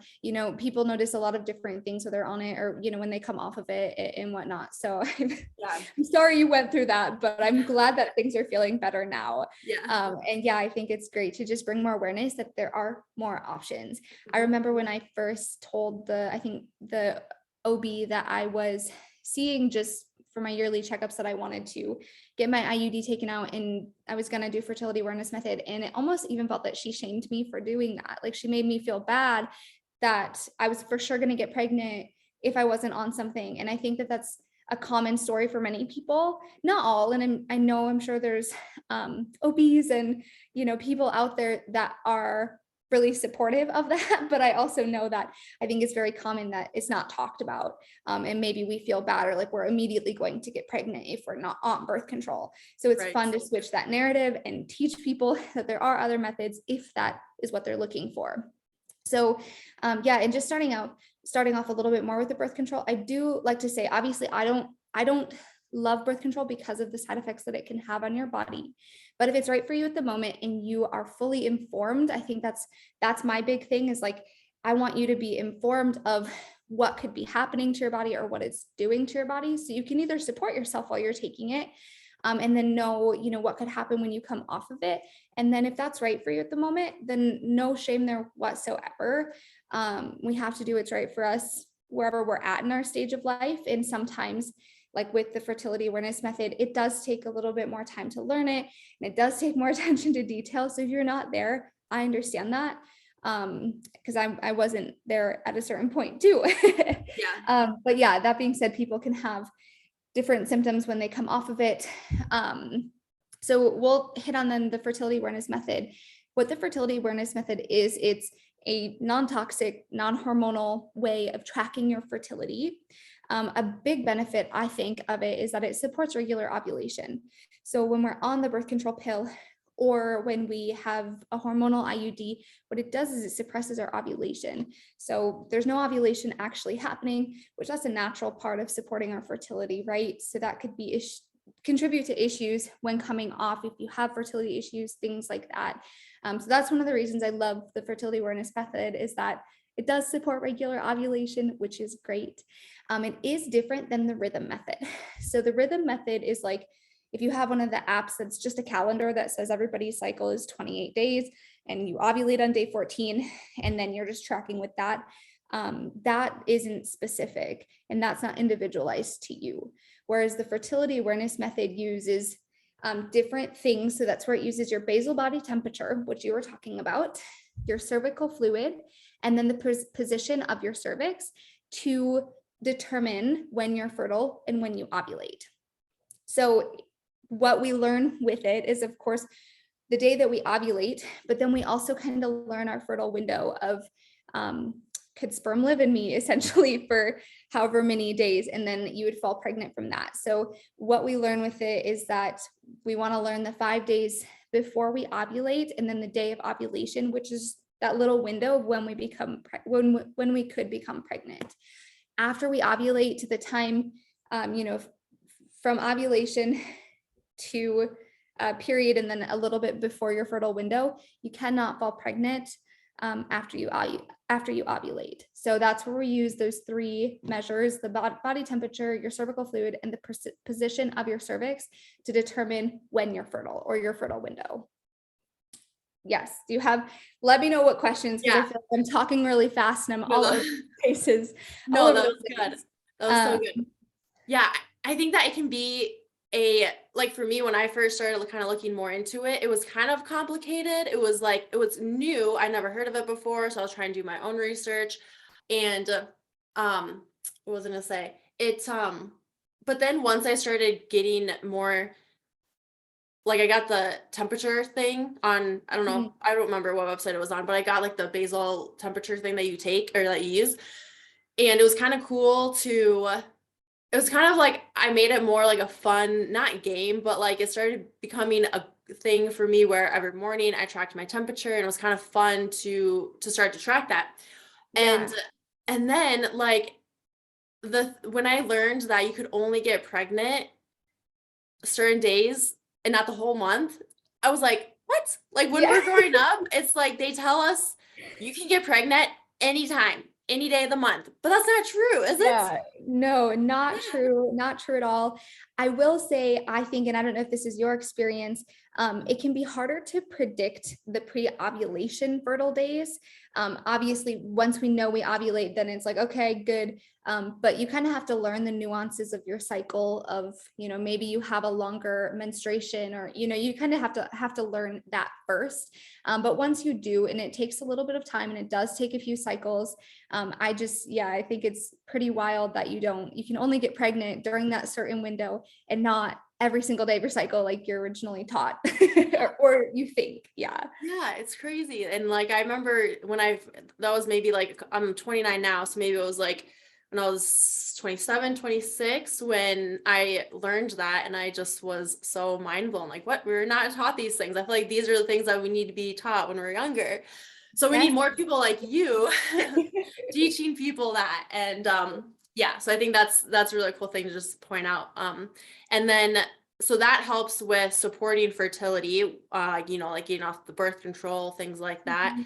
people notice a lot of different things when they're on it, or, when they come off of it and whatnot. So I'm sorry you went through that, but I'm glad that things are feeling better now. I think it's great to just bring more awareness that there are more options. I remember when I first told the OB that I was seeing just for my yearly checkups that I wanted to get my IUD taken out and I was going to do fertility awareness method. And it almost even felt that she shamed me for doing that. Like she made me feel bad that I was for sure going to get pregnant if I wasn't on something. And I think that that's a common story for many people, not all. And I'm sure there's OBs and, people out there that are really supportive of that. But I also know that I think it's very common that it's not talked about. And maybe we feel bad or like we're immediately going to get pregnant if we're not on birth control. So it's fun to switch that narrative and teach people that there are other methods if that is what they're looking for. So and just starting off a little bit more with the birth control, I do like to say, obviously, I don't love birth control because of the side effects that it can have on your body. But if it's right for you at the moment and you are fully informed, I think that's my big thing is like, I want you to be informed of what could be happening to your body or what it's doing to your body. So you can either support yourself while you're taking it, and then know, what could happen when you come off of it. And then if that's right for you at the moment, then no shame there whatsoever. We have to do what's right for us wherever we're at in our stage of life. And sometimes, like with the fertility awareness method, it does take a little bit more time to learn it, and it does take more attention to detail. So if you're not there, I understand that, because I wasn't there at a certain point too. But yeah, that being said, people can have different symptoms when they come off of it. So we'll hit on then the fertility awareness method. What the fertility awareness method is, it's a non-toxic, non-hormonal way of tracking your fertility. A big benefit, I think, of it is that it supports regular ovulation. So when we're on the birth control pill or when we have a hormonal IUD, what it does is it suppresses our ovulation. So there's no ovulation actually happening, which that's a natural part of supporting our fertility, right? So that could be contribute to issues when coming off if you have fertility issues, things like that. So that's one of the reasons I love the fertility awareness method, is that it does support regular ovulation, which is great. It is different than the rhythm method. So the rhythm method is like, if you have one of the apps that's just a calendar that says everybody's cycle is 28 days and you ovulate on day 14, and then you're just tracking with that, that isn't specific and that's not individualized to you. Whereas the fertility awareness method uses different things. So that's where it uses your basal body temperature, which you were talking about, your cervical fluid, and then the position of your cervix to determine when you're fertile and when you ovulate. So what we learn with it is, of course, the day that we ovulate, but then we also kind of learn our fertile window of could sperm live in me essentially for however many days, and then you would fall pregnant from that. So what we learn with it is that we want to learn the 5 days before we ovulate, and then the day of ovulation, which is that little window of when we become when we could become pregnant. After we ovulate to the time, from ovulation to period, and then a little bit before your fertile window, you cannot fall pregnant after you ovulate. So that's where we use those three measures: the body temperature, your cervical fluid, and the position of your cervix to determine when you're fertile or your fertile window. Yes. Let me know what questions, because I feel like I'm talking really fast and I'm all over the places. No, that was good. That was so good. Yeah. I think that it can be like for me, when I first started kind of looking more into it, it was kind of complicated. It was new. I never heard of it before. So I was trying to do my own research, and, what was I going to say? But then once I started getting more, like I got the temperature thing on, I don't know, Mm-hmm. I don't remember what website it was on, but I got like the basal temperature thing that you take or that you use. And it was kind of cool it was kind of like, I made it more like a fun, not game, but like it started becoming a thing for me where every morning I tracked my temperature, and it was kind of fun to start to track that. Yeah. And then like when I learned that you could only get pregnant certain days and not the whole month, I was like, what? Like when we're growing up, it's like they tell us you can get pregnant anytime, any day of the month, but that's not true, is it? No, not true. Not true at all. I will say, I think, and I don't know if this is your experience, it can be harder to predict the pre-ovulation fertile days. Obviously, once we know we ovulate, then it's like, okay, good. But you kind of have to learn the nuances of your cycle of, maybe you have a longer menstruation, or, you kind of have to learn that first. But once you do, and it takes a little bit of time and it does take a few cycles, I think it's pretty wild that you can only get pregnant during that certain window and not every single day of your cycle like you're originally taught or you think. Yeah, it's crazy. And like I remember that was maybe like, I'm 29 now, so maybe it was like when I was 27, 26 when I learned that, and I just was so mind blown, like, what, we're not taught these things. I feel like these are the things that we need to be taught when we're younger. So we need more people like you teaching people that. And so I think that's a really cool thing to just point out. And then so that helps with supporting fertility, like getting off the birth control, things like that.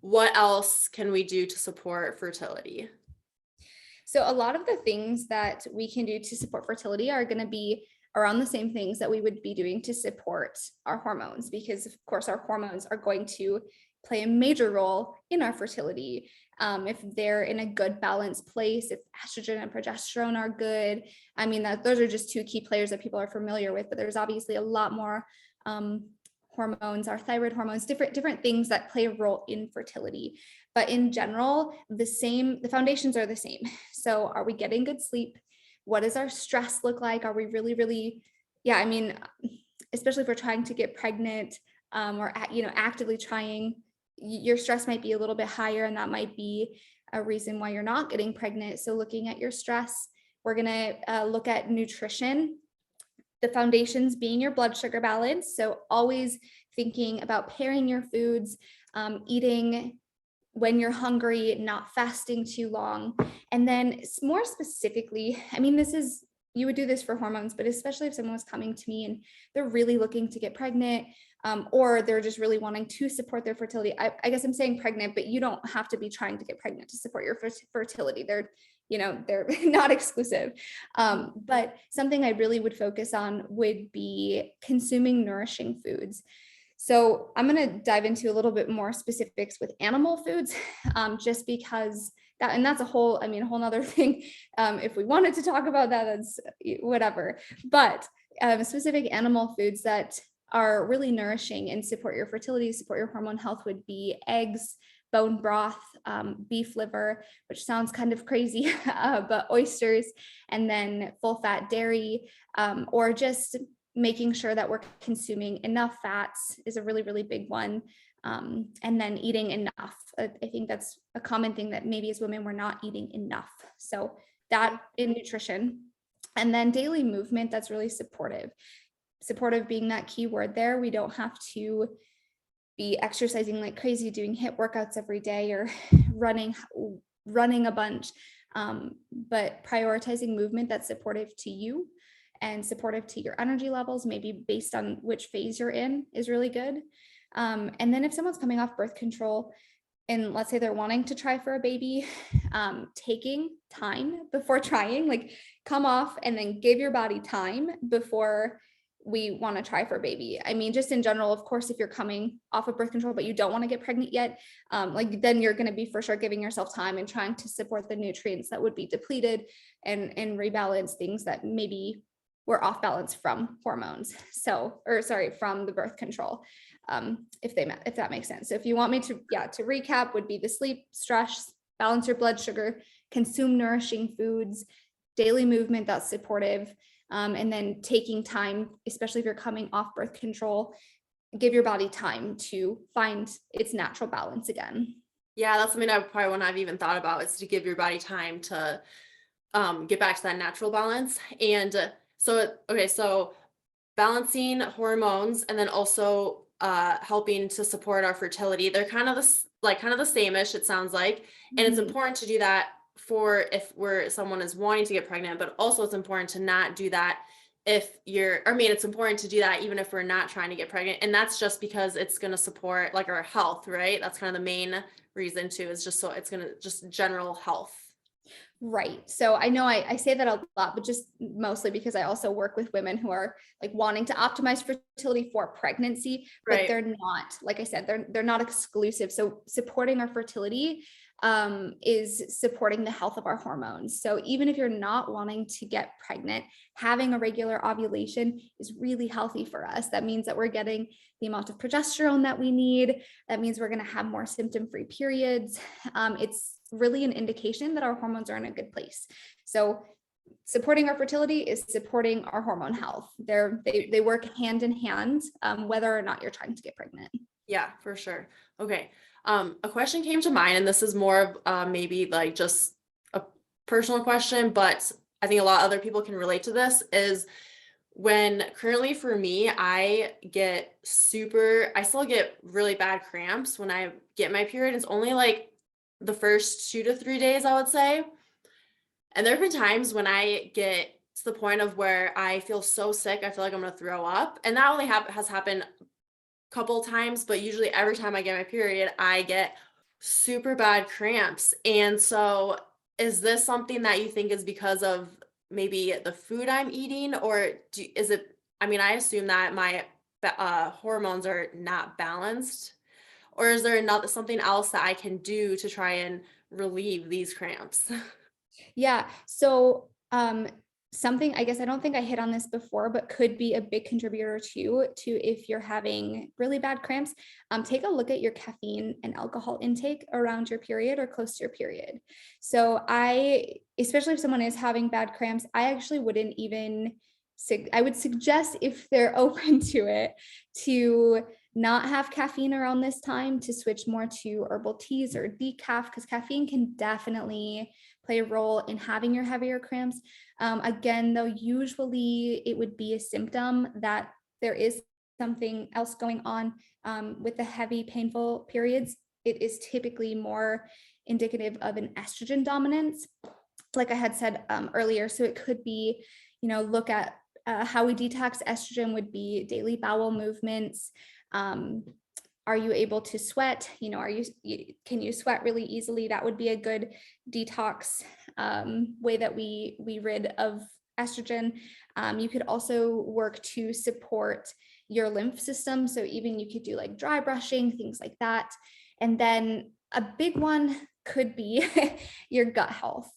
What else can we do to support fertility? So a lot of the things that we can do to support fertility are going to be around the same things that we would be doing to support our hormones, because of course our hormones are going to play a major role in our fertility. If they're in a good balanced place, if estrogen and progesterone are good, I mean, those are just two key players that people are familiar with, but there's obviously a lot more hormones, our thyroid hormones, different things that play a role in fertility. But in general, the foundations are the same. So are we getting good sleep? What does our stress look like? Are we really, especially if we're trying to get pregnant, or actively trying, your stress might be a little bit higher, and that might be a reason why you're not getting pregnant. So looking at your stress, we're going to look at nutrition, the foundations being your blood sugar balance. So always thinking about pairing your foods, eating when you're hungry, not fasting too long. And then more specifically, I mean, you would do this for hormones, but especially if someone was coming to me and they're really looking to get pregnant, or they're just really wanting to support their fertility. I guess I'm saying pregnant, but you don't have to be trying to get pregnant to support your fertility. They're not exclusive. But something I really would focus on would be consuming nourishing foods. So I'm going to dive into a little bit more specifics with animal foods, just because that's a whole nother thing. If we wanted to talk about that, that's whatever. But specific animal foods that are really nourishing and support your fertility, support your hormone health would be eggs, bone broth, beef liver, which sounds kind of crazy, but oysters, and then full fat dairy, or just making sure that we're consuming enough fats is a really, really big one. And then eating enough. I think that's a common thing that maybe as women, we're not eating enough. So that in nutrition. And then daily movement, that's really supportive. Supportive being that key word there. We don't have to be exercising like crazy, doing HIIT workouts every day or running a bunch, but prioritizing movement that's supportive to you and supportive to your energy levels, maybe based on which phase you're in, is really good. And then if someone's coming off birth control and let's say they're wanting to try for a baby, taking time before trying, like come off and then give your body time before we want to try for a baby. I mean, just in general, of course, if you're coming off of birth control, but you don't want to get pregnant yet, then you're going to be for sure giving yourself time and trying to support the nutrients that would be depleted and rebalance things that maybe were off balance from hormones. From the birth control, if that makes sense. So if you want me to recap, would be the sleep, stress, balance your blood sugar, consume nourishing foods, daily movement that's supportive, and then taking time, especially if you're coming off birth control, give your body time to find its natural balance again. Yeah, that's something I probably wouldn't have even thought about, is to give your body time to get back to that natural balance. And so balancing hormones and then also helping to support our fertility, they're kind of the same-ish, it sounds like. And it's important to do that for if someone is wanting to get pregnant, but also it's important to not do that it's important to do that even if we're not trying to get pregnant. And that's just because it's going to support like our health, right? That's kind of the main reason too, is just so it's going to just general health. Right. So I know I say that a lot, but just mostly because I also work with women who are like wanting to optimize fertility for pregnancy, but Right. they're not, like I said, they're not exclusive. So supporting our fertility is supporting the health of our hormones. So even if you're not wanting to get pregnant, having a regular ovulation is really healthy for us. That means that we're getting the amount of progesterone that we need. That means we're going to have more symptom-free periods. It's really an indication that our hormones are in a good place. So supporting our fertility is supporting our hormone health. They work hand in hand, whether or not you're trying to get pregnant. Yeah, for sure. Okay. A question came to mind, and this is more of maybe like just a personal question, but I think a lot of other people can relate to this is when currently for me, I still get really bad cramps when I get my period. It's only like the first 2 to 3 days, I would say. And there have been times when I get to the point of where I feel so sick, I feel like I'm gonna throw up. And that only has happened a couple times, but usually every time I get my period, I get super bad cramps. And so is this something that you think is because of maybe the food I'm eating, or is it, I mean, I assume that my hormones are not balanced, or is there another something else that I can do to try and relieve these cramps? Yeah. So, something I guess I don't think I hit on this before, but could be a big contributor to if you're having really bad cramps. Take a look at your caffeine and alcohol intake around your period or close to your period. So especially if someone is having bad cramps, I actually wouldn't even. I would suggest if they're open to it to not have caffeine around this time, to switch more to herbal teas or decaf, because caffeine can definitely play a role in having your heavier cramps. Again, though, usually it would be a symptom that there is something else going on with the heavy, painful periods. It is typically more indicative of an estrogen dominance, like I had said earlier. So it could be, look at how we detox estrogen would be daily bowel movements. Are you able to sweat? Can you sweat really easily? That would be a good detox way that we rid of estrogen. You could also work to support your lymph system. So even you could do like dry brushing, things like that. And then a big one could be your gut health.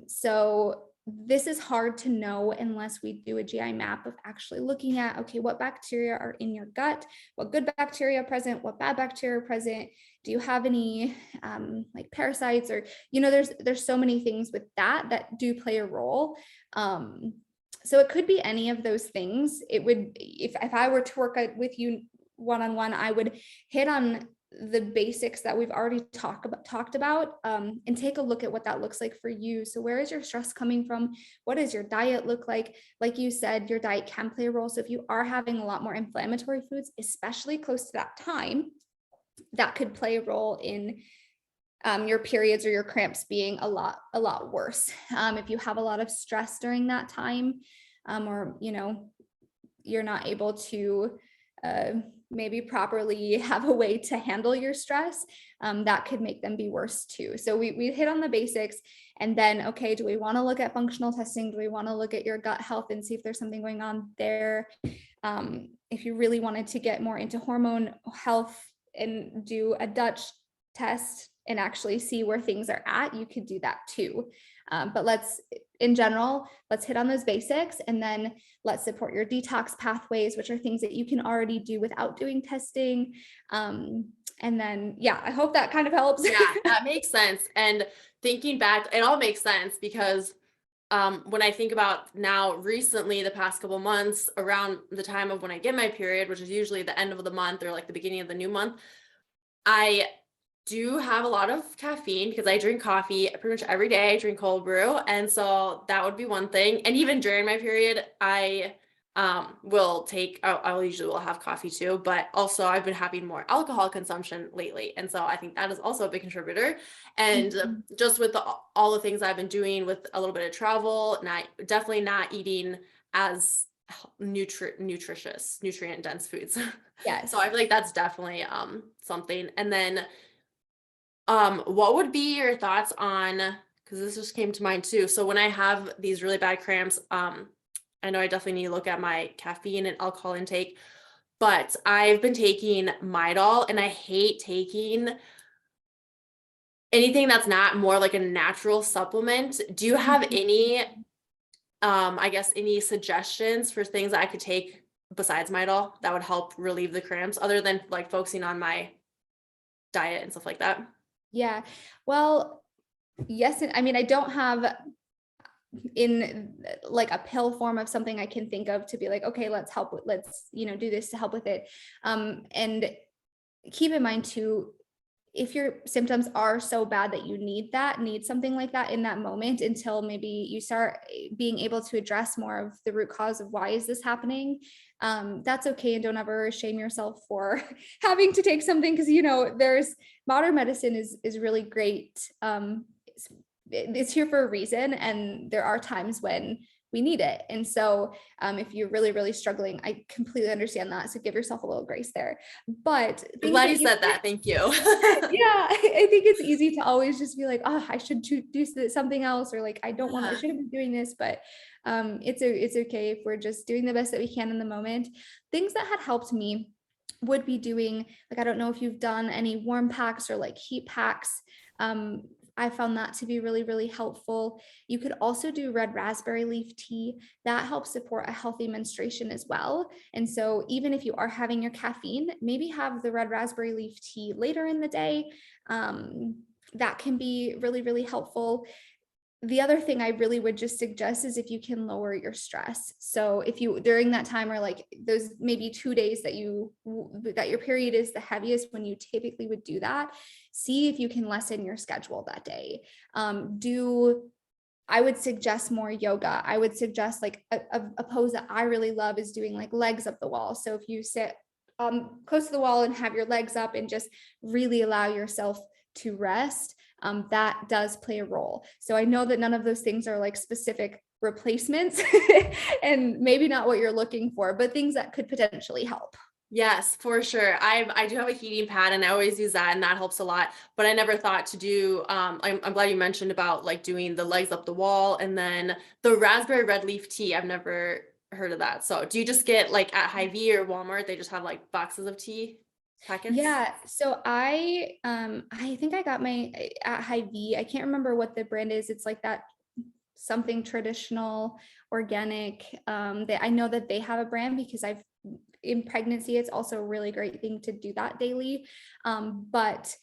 So this is hard to know unless we do a GI map of actually looking at, okay, what bacteria are in your gut, what good bacteria are present, what bad bacteria are present. Do you have any like parasites, or, there's so many things with that do play a role. So it could be any of those things. It would, if I were to work with you one-on-one, I would hit on the basics that we've already talked about, and take a look at what that looks like for you. So where is your stress coming from? What does your diet look like? Like you said, your diet can play a role. So if you are having a lot more inflammatory foods, especially close to that time, that could play a role in your periods or your cramps being a lot worse. If you have a lot of stress during that time, or you're not able to maybe properly have a way to handle your stress, that could make them be worse too. So we hit on the basics, and then, okay, do we want to look at functional testing? Do we want to look at your gut health and see if there's something going on there? If you really wanted to get more into hormone health and do a Dutch test and actually see where things are at, you could do that too. But in general, let's hit on those basics, and then let's support your detox pathways, which are things that you can already do without doing testing. And then, yeah, I hope that kind of helps. Yeah, that makes sense. And thinking back, it all makes sense because when I think about now recently, the past couple months, around the time of when I get my period, which is usually the end of the month or like the beginning of the new month, I do have a lot of caffeine because I drink coffee pretty much every day. I drink cold brew. And so that would be one thing. And even during my period, I I'll usually will have coffee too, but also I've been having more alcohol consumption lately. And so I think that is also a big contributor. And Mhm. just with all the things I've been doing with a little bit of travel, definitely not eating as nutritious, nutrient dense foods. So I Yes. feel like that's definitely something. And then what would be your thoughts on, because this just came to mind too. So when I have these really bad cramps, I know I definitely need to look at my caffeine and alcohol intake, but I've been taking Midol, and I hate taking anything that's not more like a natural supplement. Do you have any, I guess, any suggestions for things that I could take besides Midol that would help relieve the cramps, other than like focusing on my diet and stuff like that? Yeah. Well, yes. I mean, I don't have in like a pill form of something I can think of to be like, okay, let's help with, let's, do this to help with it. And keep in mind too, if your symptoms are so bad that you need something like that in that moment until maybe you start being able to address more of the root cause of why is this happening, that's okay. And don't ever shame yourself for having to take something, because there's modern medicine is really great. It's here for a reason, and there are times when we need it. And so if you're really, really struggling, I completely understand that. So give yourself a little grace there. But I'm glad you said that. Thank you. Yeah, I think it's easy to always just be like, oh, I should do something else, or like, I shouldn't be doing this, but it's okay if we're just doing the best that we can in the moment. Things that had helped me would be doing, like, I don't know if you've done any warm packs or like heat packs. I found that to be really, really helpful. You could also do red raspberry leaf tea. That helps support a healthy menstruation as well. And so even if you are having your caffeine, maybe have the red raspberry leaf tea later in the day. That can be really, really helpful. The other thing I really would just suggest is if you can lower your stress. So if you, during that time, or like those maybe 2 days that your period is the heaviest, when you typically would do that, see if you can lessen your schedule that day. I would suggest more yoga. I would suggest like a pose that I really love is doing like legs up the wall. So if you sit close to the wall and have your legs up and just really allow yourself to rest, that does play a role. So I know that none of those things are like specific replacements and maybe not what you're looking for, but things that could potentially help. Yes, for sure. I do have a heating pad, and I always use that, and that helps a lot. But I never thought to do, I'm glad you mentioned about like doing the legs up the wall, and then the raspberry red leaf tea. I've never heard of that. So do you just get like at Hy-Vee or Walmart, they just have like boxes of tea packets? Yeah. So I think I got my at Hy-Vee. I can't remember what the brand is. It's like that something traditional, organic. I know that they have a brand because in pregnancy, it's also a really great thing to do that daily. But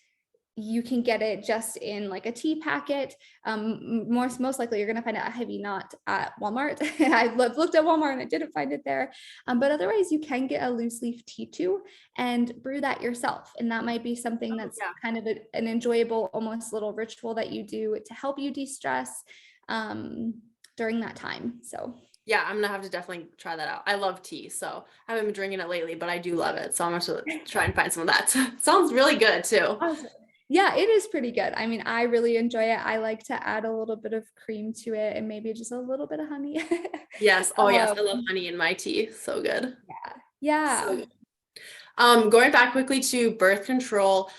you can get it just in like a tea packet. Most likely you're going to find it at Hy-Vee, not at Walmart. I've looked at Walmart and I didn't find it there. But otherwise you can get a loose leaf tea too and brew that yourself. And that might be something that's kind of an enjoyable, almost little ritual that you do to help you de-stress during that time. So yeah, I'm gonna have to definitely try that out. I love tea, so I haven't been drinking it lately, but I do love it. So I'm gonna try and find some of that. Sounds really good too. awesome. Yeah, it is pretty good. I mean, I really enjoy it. I like to add a little bit of cream to it and maybe just a little bit of honey. Yes. Oh yes, I love honey in my tea. So good. Yeah. So good. Going back quickly to birth control.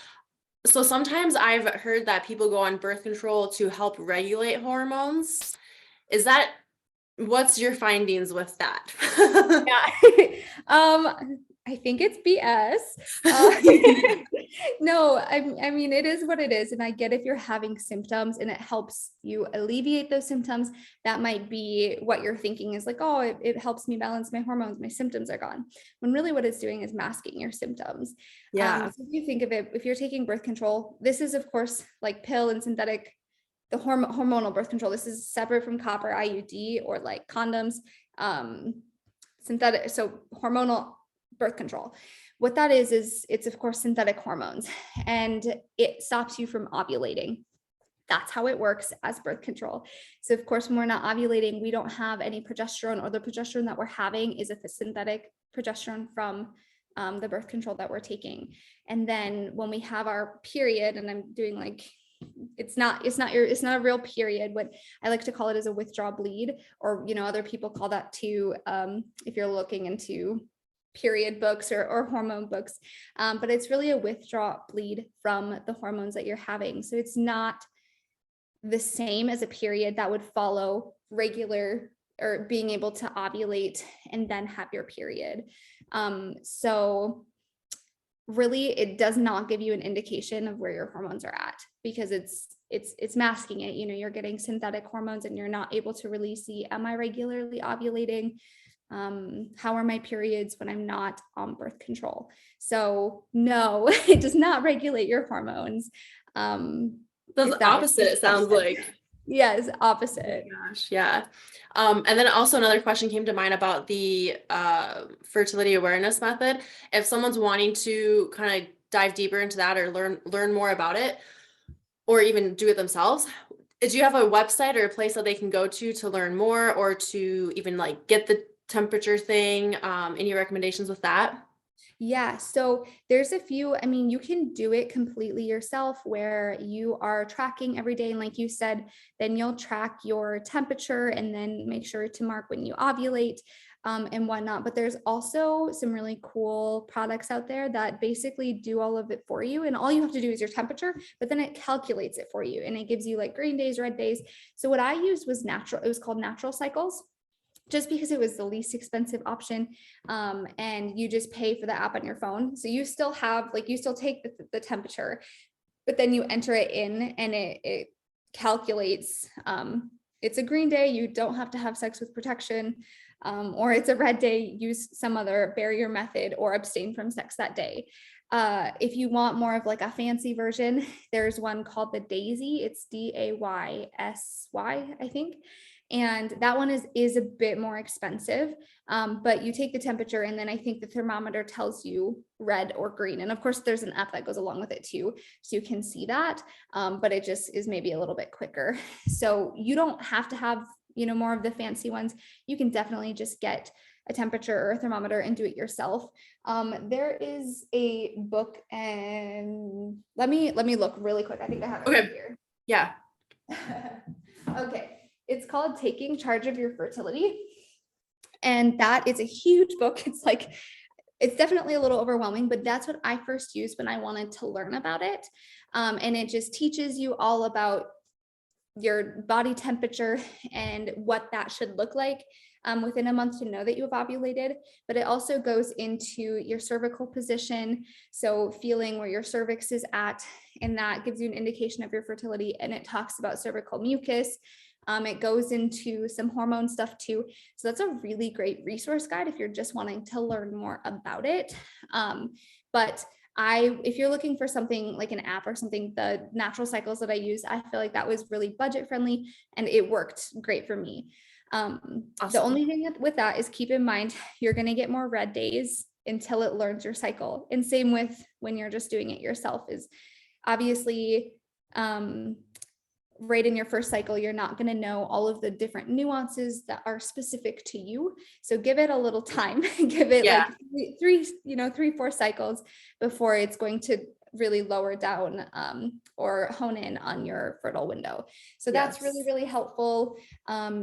So sometimes I've heard that people go on birth control to help regulate hormones. What's your findings with that? Yeah. I think it's BS. No, I mean, it is what it is. And I get if you're having symptoms and it helps you alleviate those symptoms, that might be what you're thinking is like, oh, it helps me balance my hormones. My symptoms are gone. When really what it's doing is masking your symptoms. Yeah. So if you think of it, if you're taking birth control, this is of course like pill and synthetic, the hormonal birth control. This is separate from copper IUD or like condoms, synthetic. So hormonal birth control. What that is it's of course synthetic hormones, and it stops you from ovulating. That's how it works as birth control. So of course, when we're not ovulating, we don't have any progesterone, or the progesterone that we're having is a synthetic progesterone from the birth control that we're taking. And then when we have our period, and I'm doing like, it's not a real period. What I like to call it is a withdrawal bleed, or, other people call that too, if you're looking into period books or hormone books. But it's really a withdrawal bleed from the hormones that you're having. So it's not the same as a period that would follow regular or being able to ovulate and then have your period. So really it does not give you an indication of where your hormones are at, because it's masking it. You're getting synthetic hormones and you're not able to really see, am I regularly ovulating? How are my periods when I'm not on birth control? So no, it does not regulate your hormones. The opposite, it sounds like. Yes, opposite. Oh my gosh, yeah. And then also another question came to mind about the fertility awareness method. If someone's wanting to kind of dive deeper into that or learn more about it, or even do it themselves, do you have a website or a place that they can go to learn more, or to even like get the temperature thing? Any recommendations with that? Yeah, so there's a few, you can do it completely yourself where you are tracking every day. And like you said, then you'll track your temperature and then make sure to mark when you ovulate, and whatnot. But there's also some really cool products out there that basically do all of it for you. And all you have to do is your temperature, but then it calculates it for you and it gives you like green days, red days. So what I used was natural. It was called Natural Cycles, just because it was the least expensive option. And you just pay for the app on your phone. So you still have, like, you still take the temperature, but then you enter it in and it calculates, it's a green day, you don't have to have sex with protection, or it's a red day, use some other barrier method or abstain from sex that day. If you want more of like a fancy version, there's one called the Daisy. It's Daysy, I think. And that one is a bit more expensive, but you take the temperature and then I think the thermometer tells you red or green. And of course there's an app that goes along with it too, so you can see that, but it just is maybe a little bit quicker. So you don't have to have, more of the fancy ones. You can definitely just get a temperature or a thermometer and do it yourself. There is a book, and let me look really quick. I think I have it right here. Yeah. Okay. It's called Taking Charge of Your Fertility. And that is a huge book. It's definitely a little overwhelming, but that's what I first used when I wanted to learn about it. And it just teaches you all about your body temperature and what that should look like within a month to know that you have ovulated. But it also goes into your cervical position, so feeling where your cervix is at, and that gives you an indication of your fertility. And it talks about cervical mucus. It goes into some hormone stuff too. So that's a really great resource guide if you're just wanting to learn more about it. But if you're looking for something like an app or something, the Natural Cycles that I use, I feel like that was really budget friendly and it worked great for me. Awesome. The only thing with that is keep in mind, you're going to get more red days until it learns your cycle. And same with when you're just doing it yourself, is obviously, right in your first cycle, you're not going to know all of the different nuances that are specific to you. So give it a little time, give it like three, 4 cycles before it's going to really lower down, or hone in on your fertile window. So that's really, really helpful.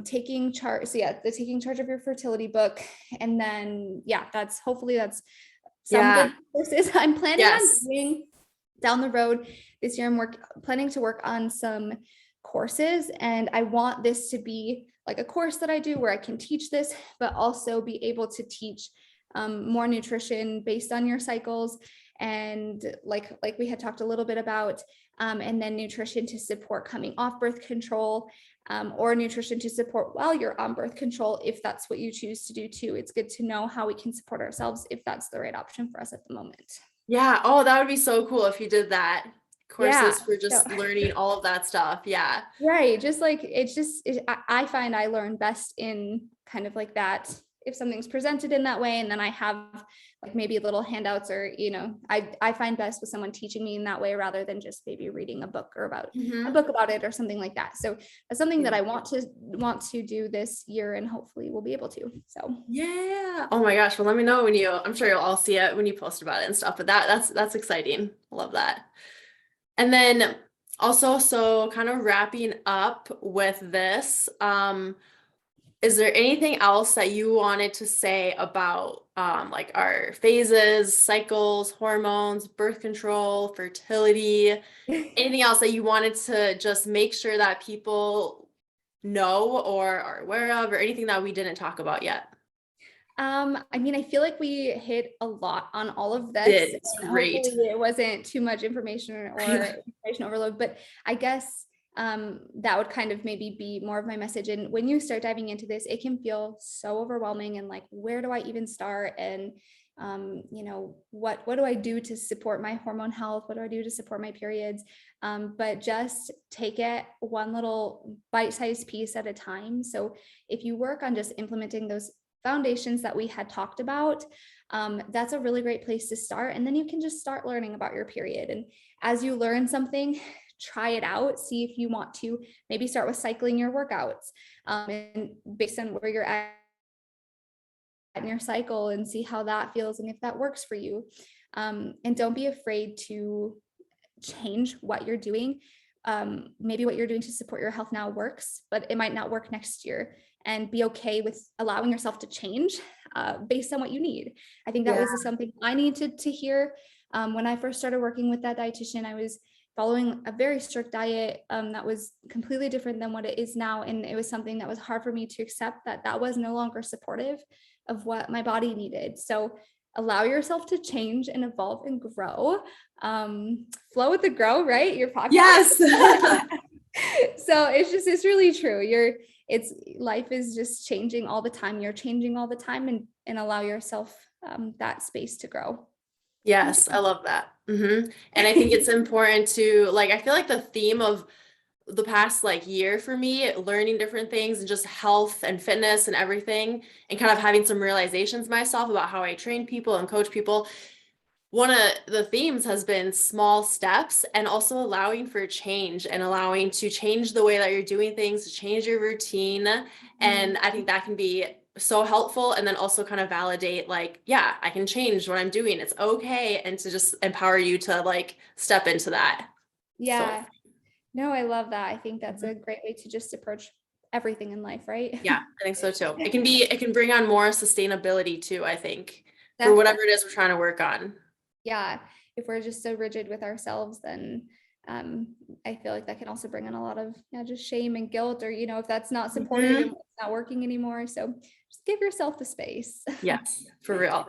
Taking charge. So the Taking Charge of Your Fertility book. And then, that's some good courses I'm planning on doing down the road this year. I'm planning to work on some courses, and I want this to be like a course that I do where I can teach this, but also be able to teach more nutrition based on your cycles, and like we had talked a little bit about, and then nutrition to support coming off birth control, or nutrition to support while you're on birth control, if that's what you choose to do too. It's good to know how we can support ourselves if that's the right option for us at the moment. Yeah. Oh, that would be so cool if you did that. Courses for just learning all of that stuff. Yeah. Right. Just like, I find I learn best in kind of like that, if something's presented in that way, and then I have like maybe little handouts, or, I find best with someone teaching me in that way rather than just maybe reading a book or about a book about it or something like that. So that's something that I want to do this year, and hopefully we'll be able to. So yeah. Oh my gosh. Well, let me know I'm sure you'll all see it when you post about it and stuff, but that's exciting. I love that. And then also, so kind of wrapping up with this, is there anything else that you wanted to say about like our phases, cycles, hormones, birth control, fertility, anything else that you wanted to just make sure that people know or are aware of, or anything that we didn't talk about yet? I mean, I feel like we hit a lot on all of this. It's And great. hopefully it wasn't too much information or information overload, but I guess that would kind of maybe be more of my message. And when you start diving into this, it can feel so overwhelming and like, where do I even start? And you know, what do I do to support my hormone health? What do I do to support my periods? But just take it one little bite-sized piece at a time. So if you work on just implementing those foundations that we had talked about, that's a really great place to start. And then you can just start learning about your period. And as you learn something, try it out, see if you want to maybe start with cycling your workouts, and based on where you're at in your cycle, and see how that feels and if that works for you. And don't be afraid to change what you're doing. Maybe what you're doing to support your health now works, but it might not work next year, and be okay with allowing yourself to change based on what you need. I think that was something I needed to hear. When I first started working with that dietitian, I was following a very strict diet that was completely different than what it is now. And it was something that was hard for me to accept, that was no longer supportive of what my body needed. So allow yourself to change and evolve and grow. Flow with the grow, right? Your podcast. Yes. So it's really true. Life is just changing all the time. You're changing all the time, and allow yourself that space to grow. Yes, I love that. And I think it's important to, like, I feel like the theme of the past like year for me, learning different things and just health and fitness and everything, and kind of having some realizations myself about how I train people and coach people. One of the themes has been small steps, and also allowing for change and allowing to change the way that you're doing things, to change your routine. And I think that can be so helpful. And then also kind of validate, like, yeah, I can change what I'm doing. It's okay. And to just empower you to like step into that. Yeah. So, No, I love that. I think that's a great way to just approach everything in life, right? yeah, I think so too. It can bring on more sustainability too, I think, for whatever it is we're trying to work on. Yeah. If we're just so rigid with ourselves, then I feel like that can also bring on a lot of just shame and guilt, or, if that's not supported and it's not working anymore. So just give yourself the space. Yes, for real.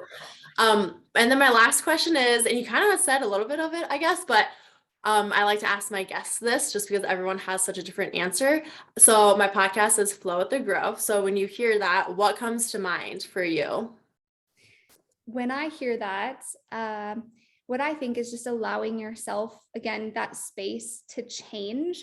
And then my last question is, and you kind of said a little bit of it, I guess, but I like to ask my guests this just because everyone has such a different answer. So my podcast is Flow with the Grow. So when you hear that, what comes to mind for you? When I hear that, what I think is just allowing yourself, again, that space to change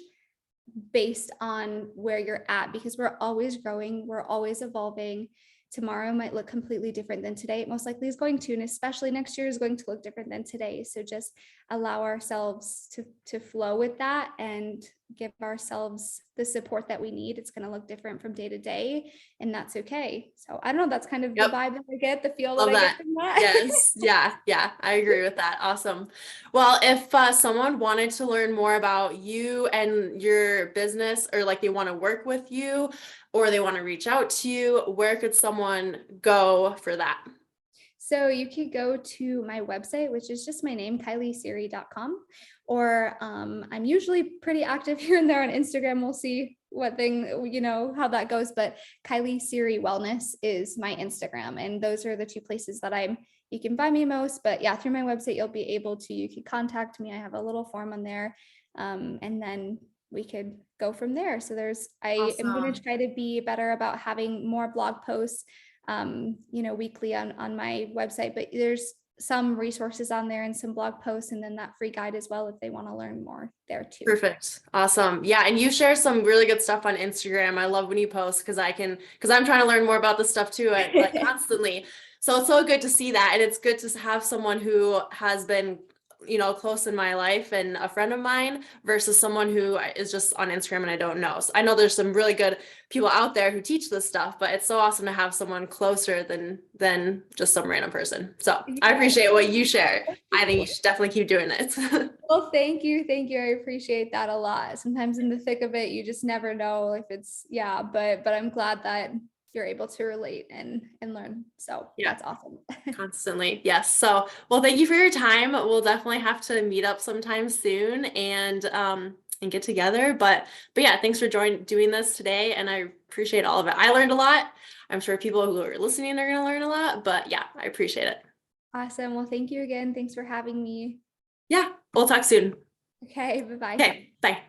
based on where you're at, because we're always growing, we're always evolving. Tomorrow might look completely different than today. It most likely is going to, and especially next year is going to look different than today. So just allow ourselves to flow with that and give ourselves the support that we need. It's going to look different from day to day, and that's okay. So I don't know, that's kind of the vibe that I get, the feel that I get from that. Yes. Yeah. I agree with that. Awesome. Well, if someone wanted to learn more about you and your business, or like they want to work with you, or they want to reach out to you, where could someone go for that? So you could go to my website, which is just my name, KylieSerie.com, or I'm usually pretty active here and there on Instagram. We'll see what thing, how that goes, but Kylie Serie Wellness is my Instagram. And those are the two places that you can find me most. But yeah, through my website, you could contact me. I have a little form on there. And then we could go from there. So I am going to try to be better about having more blog posts, weekly on my website, but there's some resources on there and some blog posts, and then that free guide as well if they want to learn more there too. Perfect. Awesome. Yeah. And you share some really good stuff on Instagram. I love when you post, because I'm trying to learn more about this stuff too, like constantly. So it's so good to see that. And it's good to have someone who has been, close in my life and a friend of mine, versus someone who is just on Instagram and I don't know. So I know there's some really good people out there who teach this stuff, but it's so awesome to have someone closer than just some random person. So I appreciate what you share. I think you should definitely keep doing it. Well, thank you. I appreciate that a lot. Sometimes in the thick of it, you just never know if it's, but I'm glad that you're able to relate and learn. So that's awesome. Constantly. Yes. So, well, thank you for your time. We'll definitely have to meet up sometime soon and get together. But yeah, thanks for doing this today. And I appreciate all of it. I learned a lot. I'm sure people who are listening are going to learn a lot, but yeah, I appreciate it. Awesome. Well, thank you again. Thanks for having me. Yeah. We'll talk soon. Okay. Bye-bye. Okay. Bye.